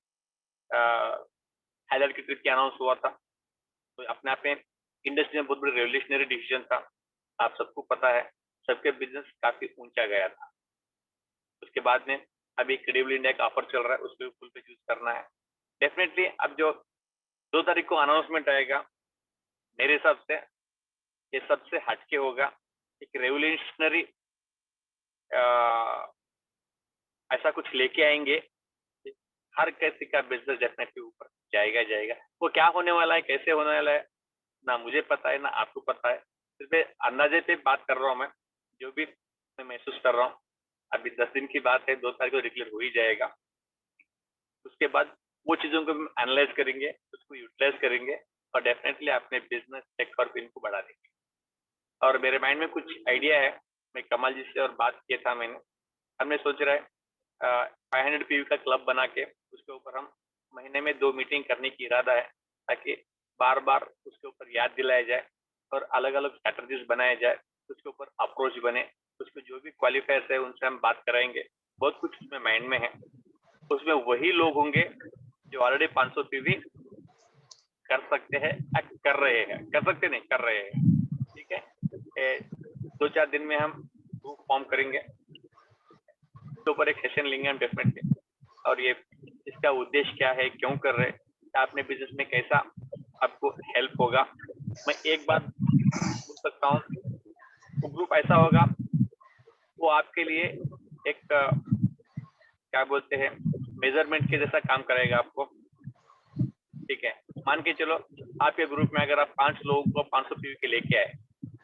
S2: हाईलाइट की ट्रिप की अनाउंस हुआ था, तो अपने आप में इंडस्ट्री में बहुत बड़ी रेवोल्यूशनरी डिसीजन था। आप सबको पता है, सबके बिजनेस काफी ऊंचा गया था। उसके बाद में अभी क्रेडिबल इंडिया का ऑफर चल रहा है, उसको फुल पे यूज करना है डेफिनेटली। अब जो 2 तारीख को अनाउंसमेंट आएगा, मेरे हिसाब से ये सबसे हटके होगा। एक रेवोल्यूशनरी ऐसा कुछ लेके आएंगे, हर किसी का बिजनेस डेफिनेटली ऊपर जाएगा। वो क्या होने वाला है, कैसे होने वाला है, ना मुझे पता है ना आपको पता है, सिर्फ अंदाजे पे बात कर रहा हूँ मैं, जो भी मैं महसूस कर रहा हूँ। अभी 10 दिन की बात है, 2 तारीख को डिक्लेयर हो ही जाएगा। उसके बाद वो चीजों को हम एनालाइज करेंगे, उसको यूटिलाइज करेंगे और डेफिनेटली अपने बिजनेस टेक और पिन को बढ़ा देंगे। और मेरे माइंड में कुछ आइडिया है, मैं कमल जी से और बात किया था मैंने, हमने सोच रहा है 500 पीवी का क्लब बना के उसके ऊपर हम महीने में 2 मीटिंग करने की इरादा है, ताकि बार बार उसके ऊपर याद दिलाया जाए और अलग अलग स्ट्रैटेजीज बनाया जाए, उसके ऊपर अप्रोच बने, उसके जो भी क्वालिफायर्स है उनसे हम बात कराएंगे। बहुत कुछ उसमें माइंड में है। उसमें वही लोग होंगे जो ऑलरेडी 500 पीवी कर सकते हैं, कर रहे हैं, कर सकते नहीं कर रहे हैं। ठीक है, 2-4 दिन में हम ग्रुप फॉर्म करेंगे, इसके ऊपर एक सेशन लेंगे हम डेफिनेटली, और ये इसका उद्देश्य क्या है, क्यों कर रहे हैं, अपने बिजनेस में कैसा आपको हेल्प होगा। मैं एक बात बोल सकता हूँ, वो ग्रुप ऐसा होगा वो आपके लिए एक क्या बोलते हैं मेजरमेंट के जैसा काम करेगा आपको। ठीक है, मान के चलो आपके ग्रुप में अगर आप 5 लोगों को 500 पीवी के लेके आए,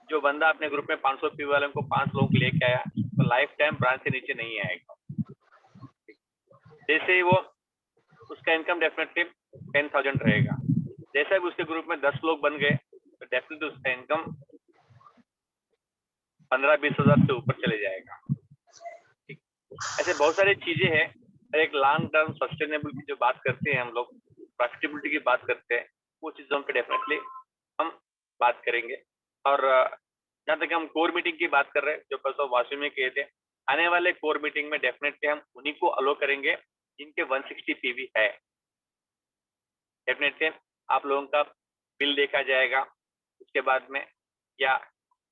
S2: जो बंदा अपने ग्रुप में 500 पीवी वालों को 5 लोगों को लेके आया तो लाइफ टाइम ब्रांच से नीचे नहीं आएगा। जैसे ही वो उसका इनकम डेफिनेटली 10,000 रहेगा, जैसे भी उसके ग्रुप में 10 लोग बन गए तो डेफिनेटली उसका इनकम 15-20 हजार से ऊपर चले जाएगा। ठीक, ऐसे बहुत सारी चीजें हैं। एक लॉन्ग टर्म सस्टेनेबल की जो बात करते हैं हम लोग, प्रॉफिटेबिलिटी की बात करते हैं, वो चीजों पे डेफिनेटली हम बात करेंगे। और जहाँ तक हम कोर मीटिंग की बात कर रहे हैं, जो परसों वाशु में कहे थे, आने वाले कोर मीटिंग में डेफिनेटली हम उन्हीं को अलो करेंगे जिनके 160 पीवी है। डेफिनेटली आप लोगों का बिल देखा जाएगा, उसके बाद में या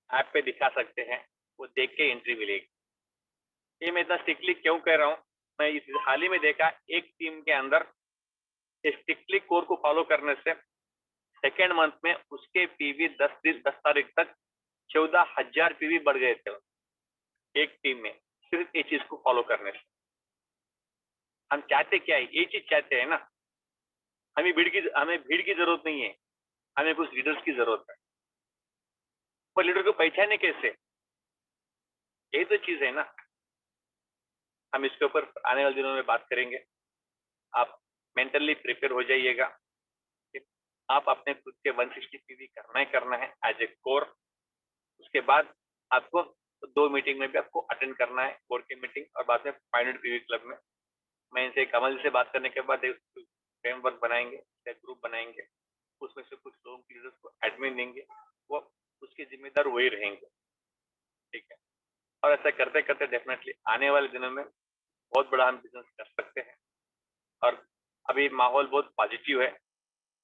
S2: ऐप पे दिखा सकते हैं, वो देख के एंट्री मिलेगी। ये मैं इतना स्ट्रिक्टली क्यों कह रहा हूँ, मैं इस हाल ही में देखा एक टीम के अंदर स्ट्रिक्टली कोर को फॉलो करने से सेकेंड मंथ में उसके पीवी 10 तारीख तक 14,000 पीवी बढ़ गए थे एक टीम में, सिर्फ ये चीज को फॉलो करने से। हम चाहते क्या है, ये चीज चाहते हैं ना, हमें भीड़ की जरूरत नहीं है, हमें कुछ लीडर्स की जरूरत है। पर लीडर को पहचाने कैसे, यही तो चीज है ना। हम इसके ऊपर आने वाले दिनों में बात करेंगे। आप मेंटली प्रिपेयर हो जाइएगा। आप अपने खुद के 160 पीवी करना है एज ए कोर। उसके बाद आपको 2 मीटिंग में भी आपको अटेंड करना है, कोर की मीटिंग और बाद में 500 पीवी क्लब में। मैं इनसे कमल से बात करने के बाद एक फ्रेमवर्क बनाएंगे, एक ग्रुप बनाएंगे, उसमें से कुछ लोगों की लीडर्स को एडमिन देंगे, वो उसके जिम्मेदार वही रहेंगे। ठीक है, और ऐसा करते करते डेफिनेटली आने वाले दिनों में बहुत बड़ा हम बिजनेस कर सकते हैं। और अभी माहौल बहुत पॉजिटिव है,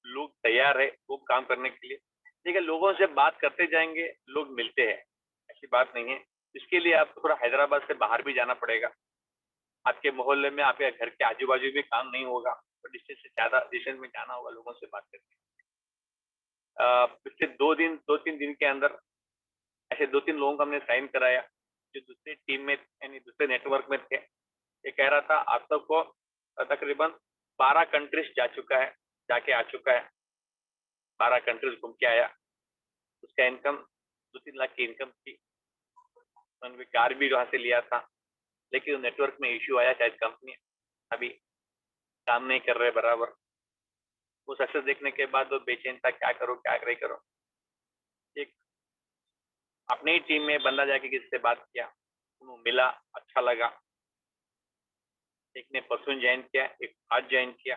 S2: लोग तैयार है वो काम करने के लिए। ठीक है, लोगों से बात करते जाएंगे, लोग मिलते हैं, ऐसी बात नहीं है। इसके लिए आपको थोड़ा हैदराबाद से बाहर भी जाना पड़ेगा। आपके मोहल्ले में, आपके घर के आजू बाजू भी काम नहीं होगा, तो डिस्टेंस से ज्यादा डिस्टेंस में जाना होगा लोगों से बात करके। पिछले 2-3 दिन के अंदर ऐसे 2-3 लोगों को हमने साइन कराया जो दूसरे टीम में यानी दूसरे नेटवर्क में थे। ये कह रहा था आप सबको तकरीबन 12 कंट्रीज जाके आ चुका है, 12 कंट्रीज घूम के आया। उसका इनकम 2-3 लाख की इनकम थी। उन्होंने कार भी वहां से लिया था, लेकिन नेटवर्क में इश्यू आया, शायद कंपनी अभी काम नहीं कर रहे बराबर। वो सक्सेस देखने के बाद वो बेचैन था, क्या करो क्या नहीं करो। एक अपनी ही टीम में बंदा जाके किसी से बात किया, उन्हें मिला, अच्छा लगा। एक ने परसों ज्वाइन किया, एक आज ज्वाइन किया।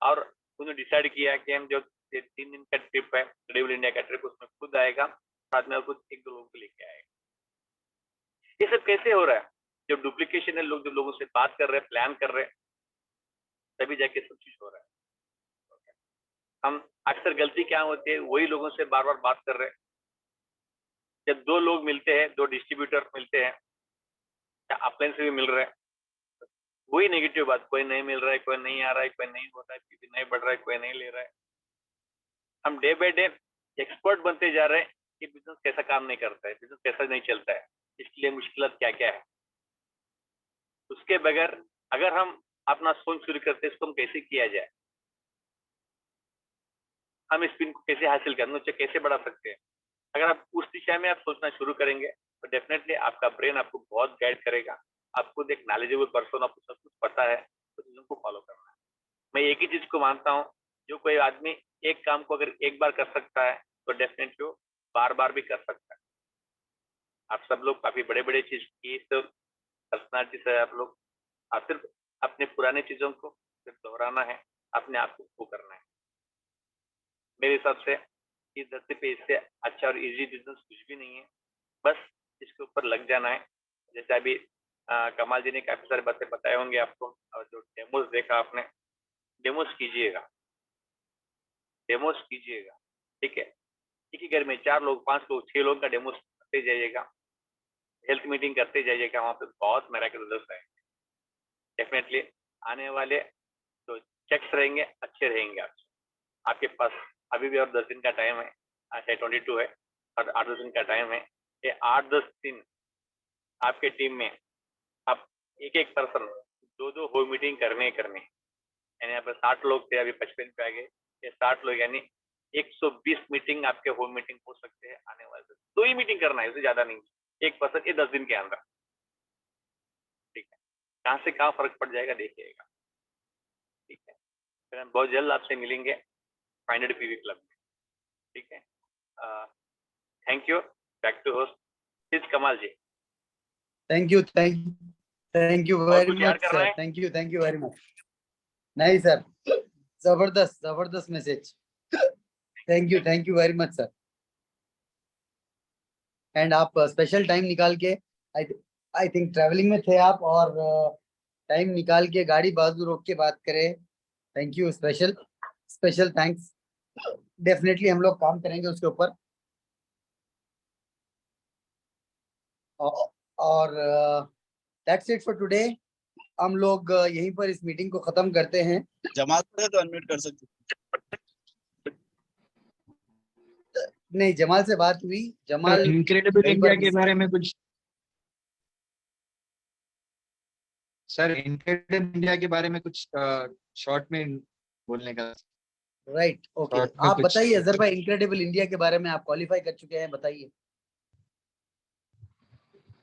S2: और उन्होंने डिसाइड किया कि हम जो 3 दिन का ट्रिप है, क्रेडिबल इंडिया का ट्रिप, उसमें खुद आएगा, साथ में कुछ 1-2 लोगों को लेके आएगा। ये सब कैसे हो रहा है? जब डुप्लीकेशन है, लोग जब लोगों से बात कर रहे हैं, प्लान कर रहे हैं, तभी जाके सब चीज हो रहा है। हम अक्सर गलती क्या होती है, वही लोगों से बार बार बात कर रहे हैं। जब 2 लोग मिलते हैं, 2 डिस्ट्रीब्यूटर मिलते हैं या अपलाइन से भी मिल रहे हैं, वही नेगेटिव बात, कोई नहीं मिल रहा है, कोई नहीं आ रहा है, कोई नहीं हो रहा है, किसी नहीं बढ़ रहा है, कोई नहीं ले रहा है। हम डे बाय डे एक्सपर्ट बनते जा रहे हैं कि बिजनेस कैसा काम नहीं करता है, बिजनेस कैसा नहीं चलता है, इसके लिए मुश्किल क्या क्या है। उसके बगैर अगर हम अपना सोच शुरू करते हैं, इसको हम कैसे किया जाए, हम इस पिन को कैसे हासिल करना, उसे कैसे बढ़ा सकते हैं। अगर आप उस दिशा में आप सोचना शुरू करेंगे तो डेफिनेटली आपका ब्रेन आपको बहुत गाइड करेगा। आप खुद एक नॉलेजेबल पर्सन, आपको सब कुछ पता है, तो चीजों को फॉलो करना है। मैं एक ही चीज को मानता हूँ, जो कोई आदमी एक काम को अगर एक बार कर सकता है तो डेफिनेटली वो बार बार भी कर सकता है। आप सब लोग काफी बड़े बड़े चीज की पर्सनालिटी से आप लोग, आप सिर्फ अपने पुराने चीजों को सिर्फ दोहराना है, अपने आप को करना है। मेरे हिसाब से इस धरती पे इससे अच्छा और इजी बिजनेस कुछ भी नहीं है, बस इसके ऊपर लग जाना है। जैसे अभी कमाल जी ने काफी सारी बातें बताए होंगे आपको, और जो डेमोस देखा आपने, डेमोस कीजिएगा, डेमोस कीजिएगा। ठीक है, एक ही घर में 4 लोग, 5 लोग, 6 लोग का डेमोस करते जाइएगा। हेल्थ मीटिंग करते जाइएगा, वहाँ पे बहुत मेराकल रिजल्ट्स आएंगे। डेफिनेटली आने वाले जो चेक्स रहेंगे अच्छे रहेंगे आपके पास। अभी भी और 10 दिन का टाइम है, अच्छा 22 है और 8-10 दिन का टाइम है। ये 8-10 दिन आपके टीम में आप एक पर्सन 2-2 होम मीटिंग करने यानी यहाँ पे 60 लोग थे, अभी 55 पे आ गए। ये 60 लोग यानी 120 मीटिंग आपके होम मीटिंग हो सकते हैं आने वाले। 2 ही मीटिंग करना है, उससे ज्यादा नहीं, एक पर्सन ये 10 दिन के अंदर। ठीक है, कहाँ से कहाँ फर्क पड़ जाएगा देखिएगा। ठीक है, फिर हम बहुत जल्द आपसे मिलेंगे फाइंडेड पीवी क्लब में। ठीक है, thank you. Back to host Kamal ji.
S1: Thank you
S2: और
S1: वेरी
S2: कुछ याद
S1: मच
S2: करना
S1: सर,
S2: है?
S1: Thank you very much. नहीं सर, जबरदस्त message, thank you very much sir. And आप स्पेशल टाइम निकाल के, आई थिंक ट्रैवलिंग में थे आप, और टाइम निकाल के गाड़ी बाजू रोक के बात करें। Thank you, special thanks. Definitely हम लोग काम करेंगे उसके ऊपर। और दैट्स इट फॉर टुडे। हम लोग यहीं पर इस मीटिंग को खत्म करते हैं।
S5: जमात है तो अनम्यूट कर सकते हैं।
S1: नहीं, जमाल से बात हुई, जमाल
S6: इनक्रेडिबल
S1: कहीं
S6: इंडिया
S1: पर
S6: के बारे में कुछ सर, इनक्रेडिबल इंडिया के बारे में कुछ शॉर्ट में बोलने का।
S1: Right, okay.
S6: शॉर्ट में
S1: आप
S6: कुछ
S1: बताइए अजहर भाई, इनक्रेडिबल इंडिया के बारे में आप क्वालिफाई कर चुके हैं, बताइए।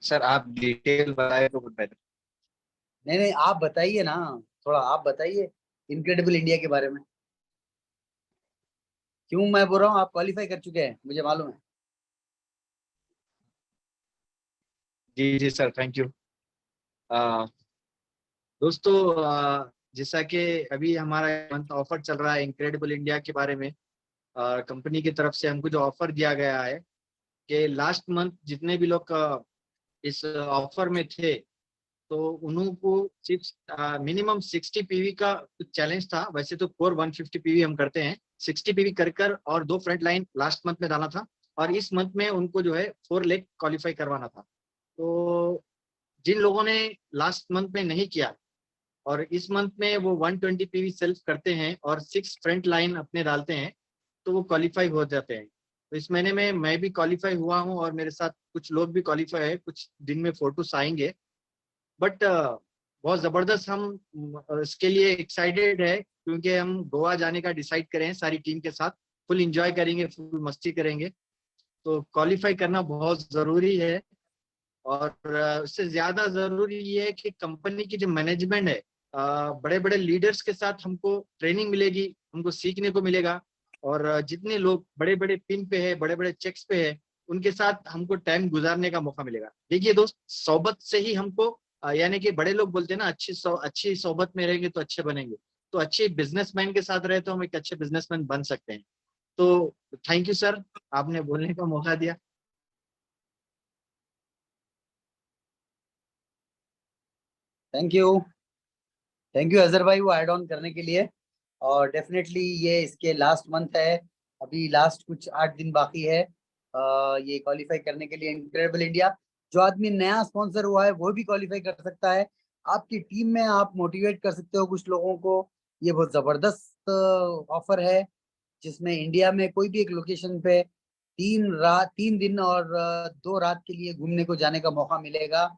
S6: सर, आप डिटेल बताए तो कुछ बेहतर।
S1: नहीं, आप बताइए ना, थोड़ा आप बताइए इनक्रेडिबल इंडिया के बारे में। क्यों मैं बोल रहा हूँ, आप क्वालिफाई कर चुके हैं, मुझे मालूम है।
S6: जी जी सर, थैंक यू। दोस्तों, जैसा कि अभी हमारा मंथ ऑफर चल रहा है इनक्रेडिबल इंडिया के बारे में, कंपनी की तरफ से हमको जो ऑफर दिया गया है कि लास्ट मंथ जितने भी लोग इस ऑफर में थे, तो उनको सिर्फ मिनिमम 60 पीवी का कुछ चैलेंज था। वैसे तो कोर 150 पीवी हम करते हैं, 60 पीवी कर और 2 फ्रंट लाइन लास्ट मंथ में डाला था, और इस मंथ में उनको जो है 4 लेग क्वालिफाई करवाना था। तो जिन लोगों ने लास्ट मंथ में नहीं किया और इस मंथ में वो 120 पीवी सेल्फ करते हैं और 6 फ्रंट लाइन अपने डालते हैं, तो वो क्वालिफाई हो जाते हैं। तो इस महीने में मैं भी क्वालिफाई हुआ हूँ और मेरे साथ कुछ लोग भी क्वालिफाई है, कुछ दिन में फोटोस आएंगे। बट बहुत जबरदस्त हम इसके लिए एक्साइटेड है, क्योंकि हम गोवा जाने का डिसाइड करें सारी टीम के साथ। फुल एंजॉय करेंगे, फुल मस्ती करेंगे। तो क्वालिफाई करना बहुत जरूरी है, और उससे ज्यादा जरूरी ये है कि कंपनी की जो मैनेजमेंट है, बड़े बड़े लीडर्स के साथ हमको ट्रेनिंग मिलेगी, हमको सीखने को मिलेगा। और जितने लोग बड़े बड़े पिन पे है, बड़े बड़े चेक्स पे है, उनके साथ हमको टाइम गुजारने का मौका मिलेगा। देखिए दोस्त, सोबत से ही हमको यानी कि बड़े लोग बोलते हैं ना, अच्छी सोबत में रहेंगे तो अच्छे बनेंगे। तो अच्छे बिजनेसमैन के साथ रहे तो हम एक अच्छे बिजनेसमैन बन सकते हैं। तो थैंक यू सर, आपने बोलने का मौका दिया।
S1: थैंक यू अजहर भाई, वो ऐड ऑन करने के लिए। और डेफिनेटली ये इसके लास्ट मंथ है, अभी लास्ट कुछ 8 दिन बाकी है ये क्वालिफाई करने के लिए इनक्रेडिबल इंडिया। जो आदमी नया स्पॉन्सर हुआ है वो भी क्वालिफाई कर सकता है। आपकी टीम में आप मोटिवेट कर सकते हो कुछ लोगों को। ये बहुत जबरदस्त ऑफर है, जिसमें इंडिया में कोई भी एक लोकेशन पे 3 दिन और 2 रात के लिए घूमने को जाने का मौका मिलेगा,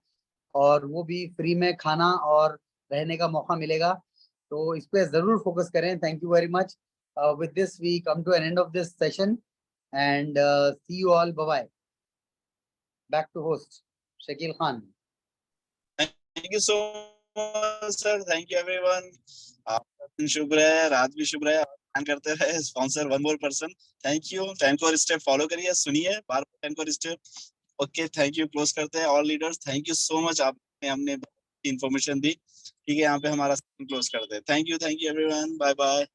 S1: और वो भी फ्री में खाना और रहने का मौका मिलेगा। तो इस पे जरूर फोकस करें। Thank you very much. With this we come to an end of this session and see you all, bye bye. Back to host Shakeel Khan.
S5: Thank you so much sir, thank you everyone. आपका दिन शुभ रहे, रात भी शुभ रहे, ध्यान करते रहे। Sponsor one more person, thank you. 10 core step follow करिए, सुनिए बार 10 core step. Okay, thank you. Close करते हैं। All leaders thank you so much, आपने हमने इंफॉर्मेशन दी। ठीक है, यहाँ पे हमारा क्लोज करते हैं। Thank you everyone, bye bye.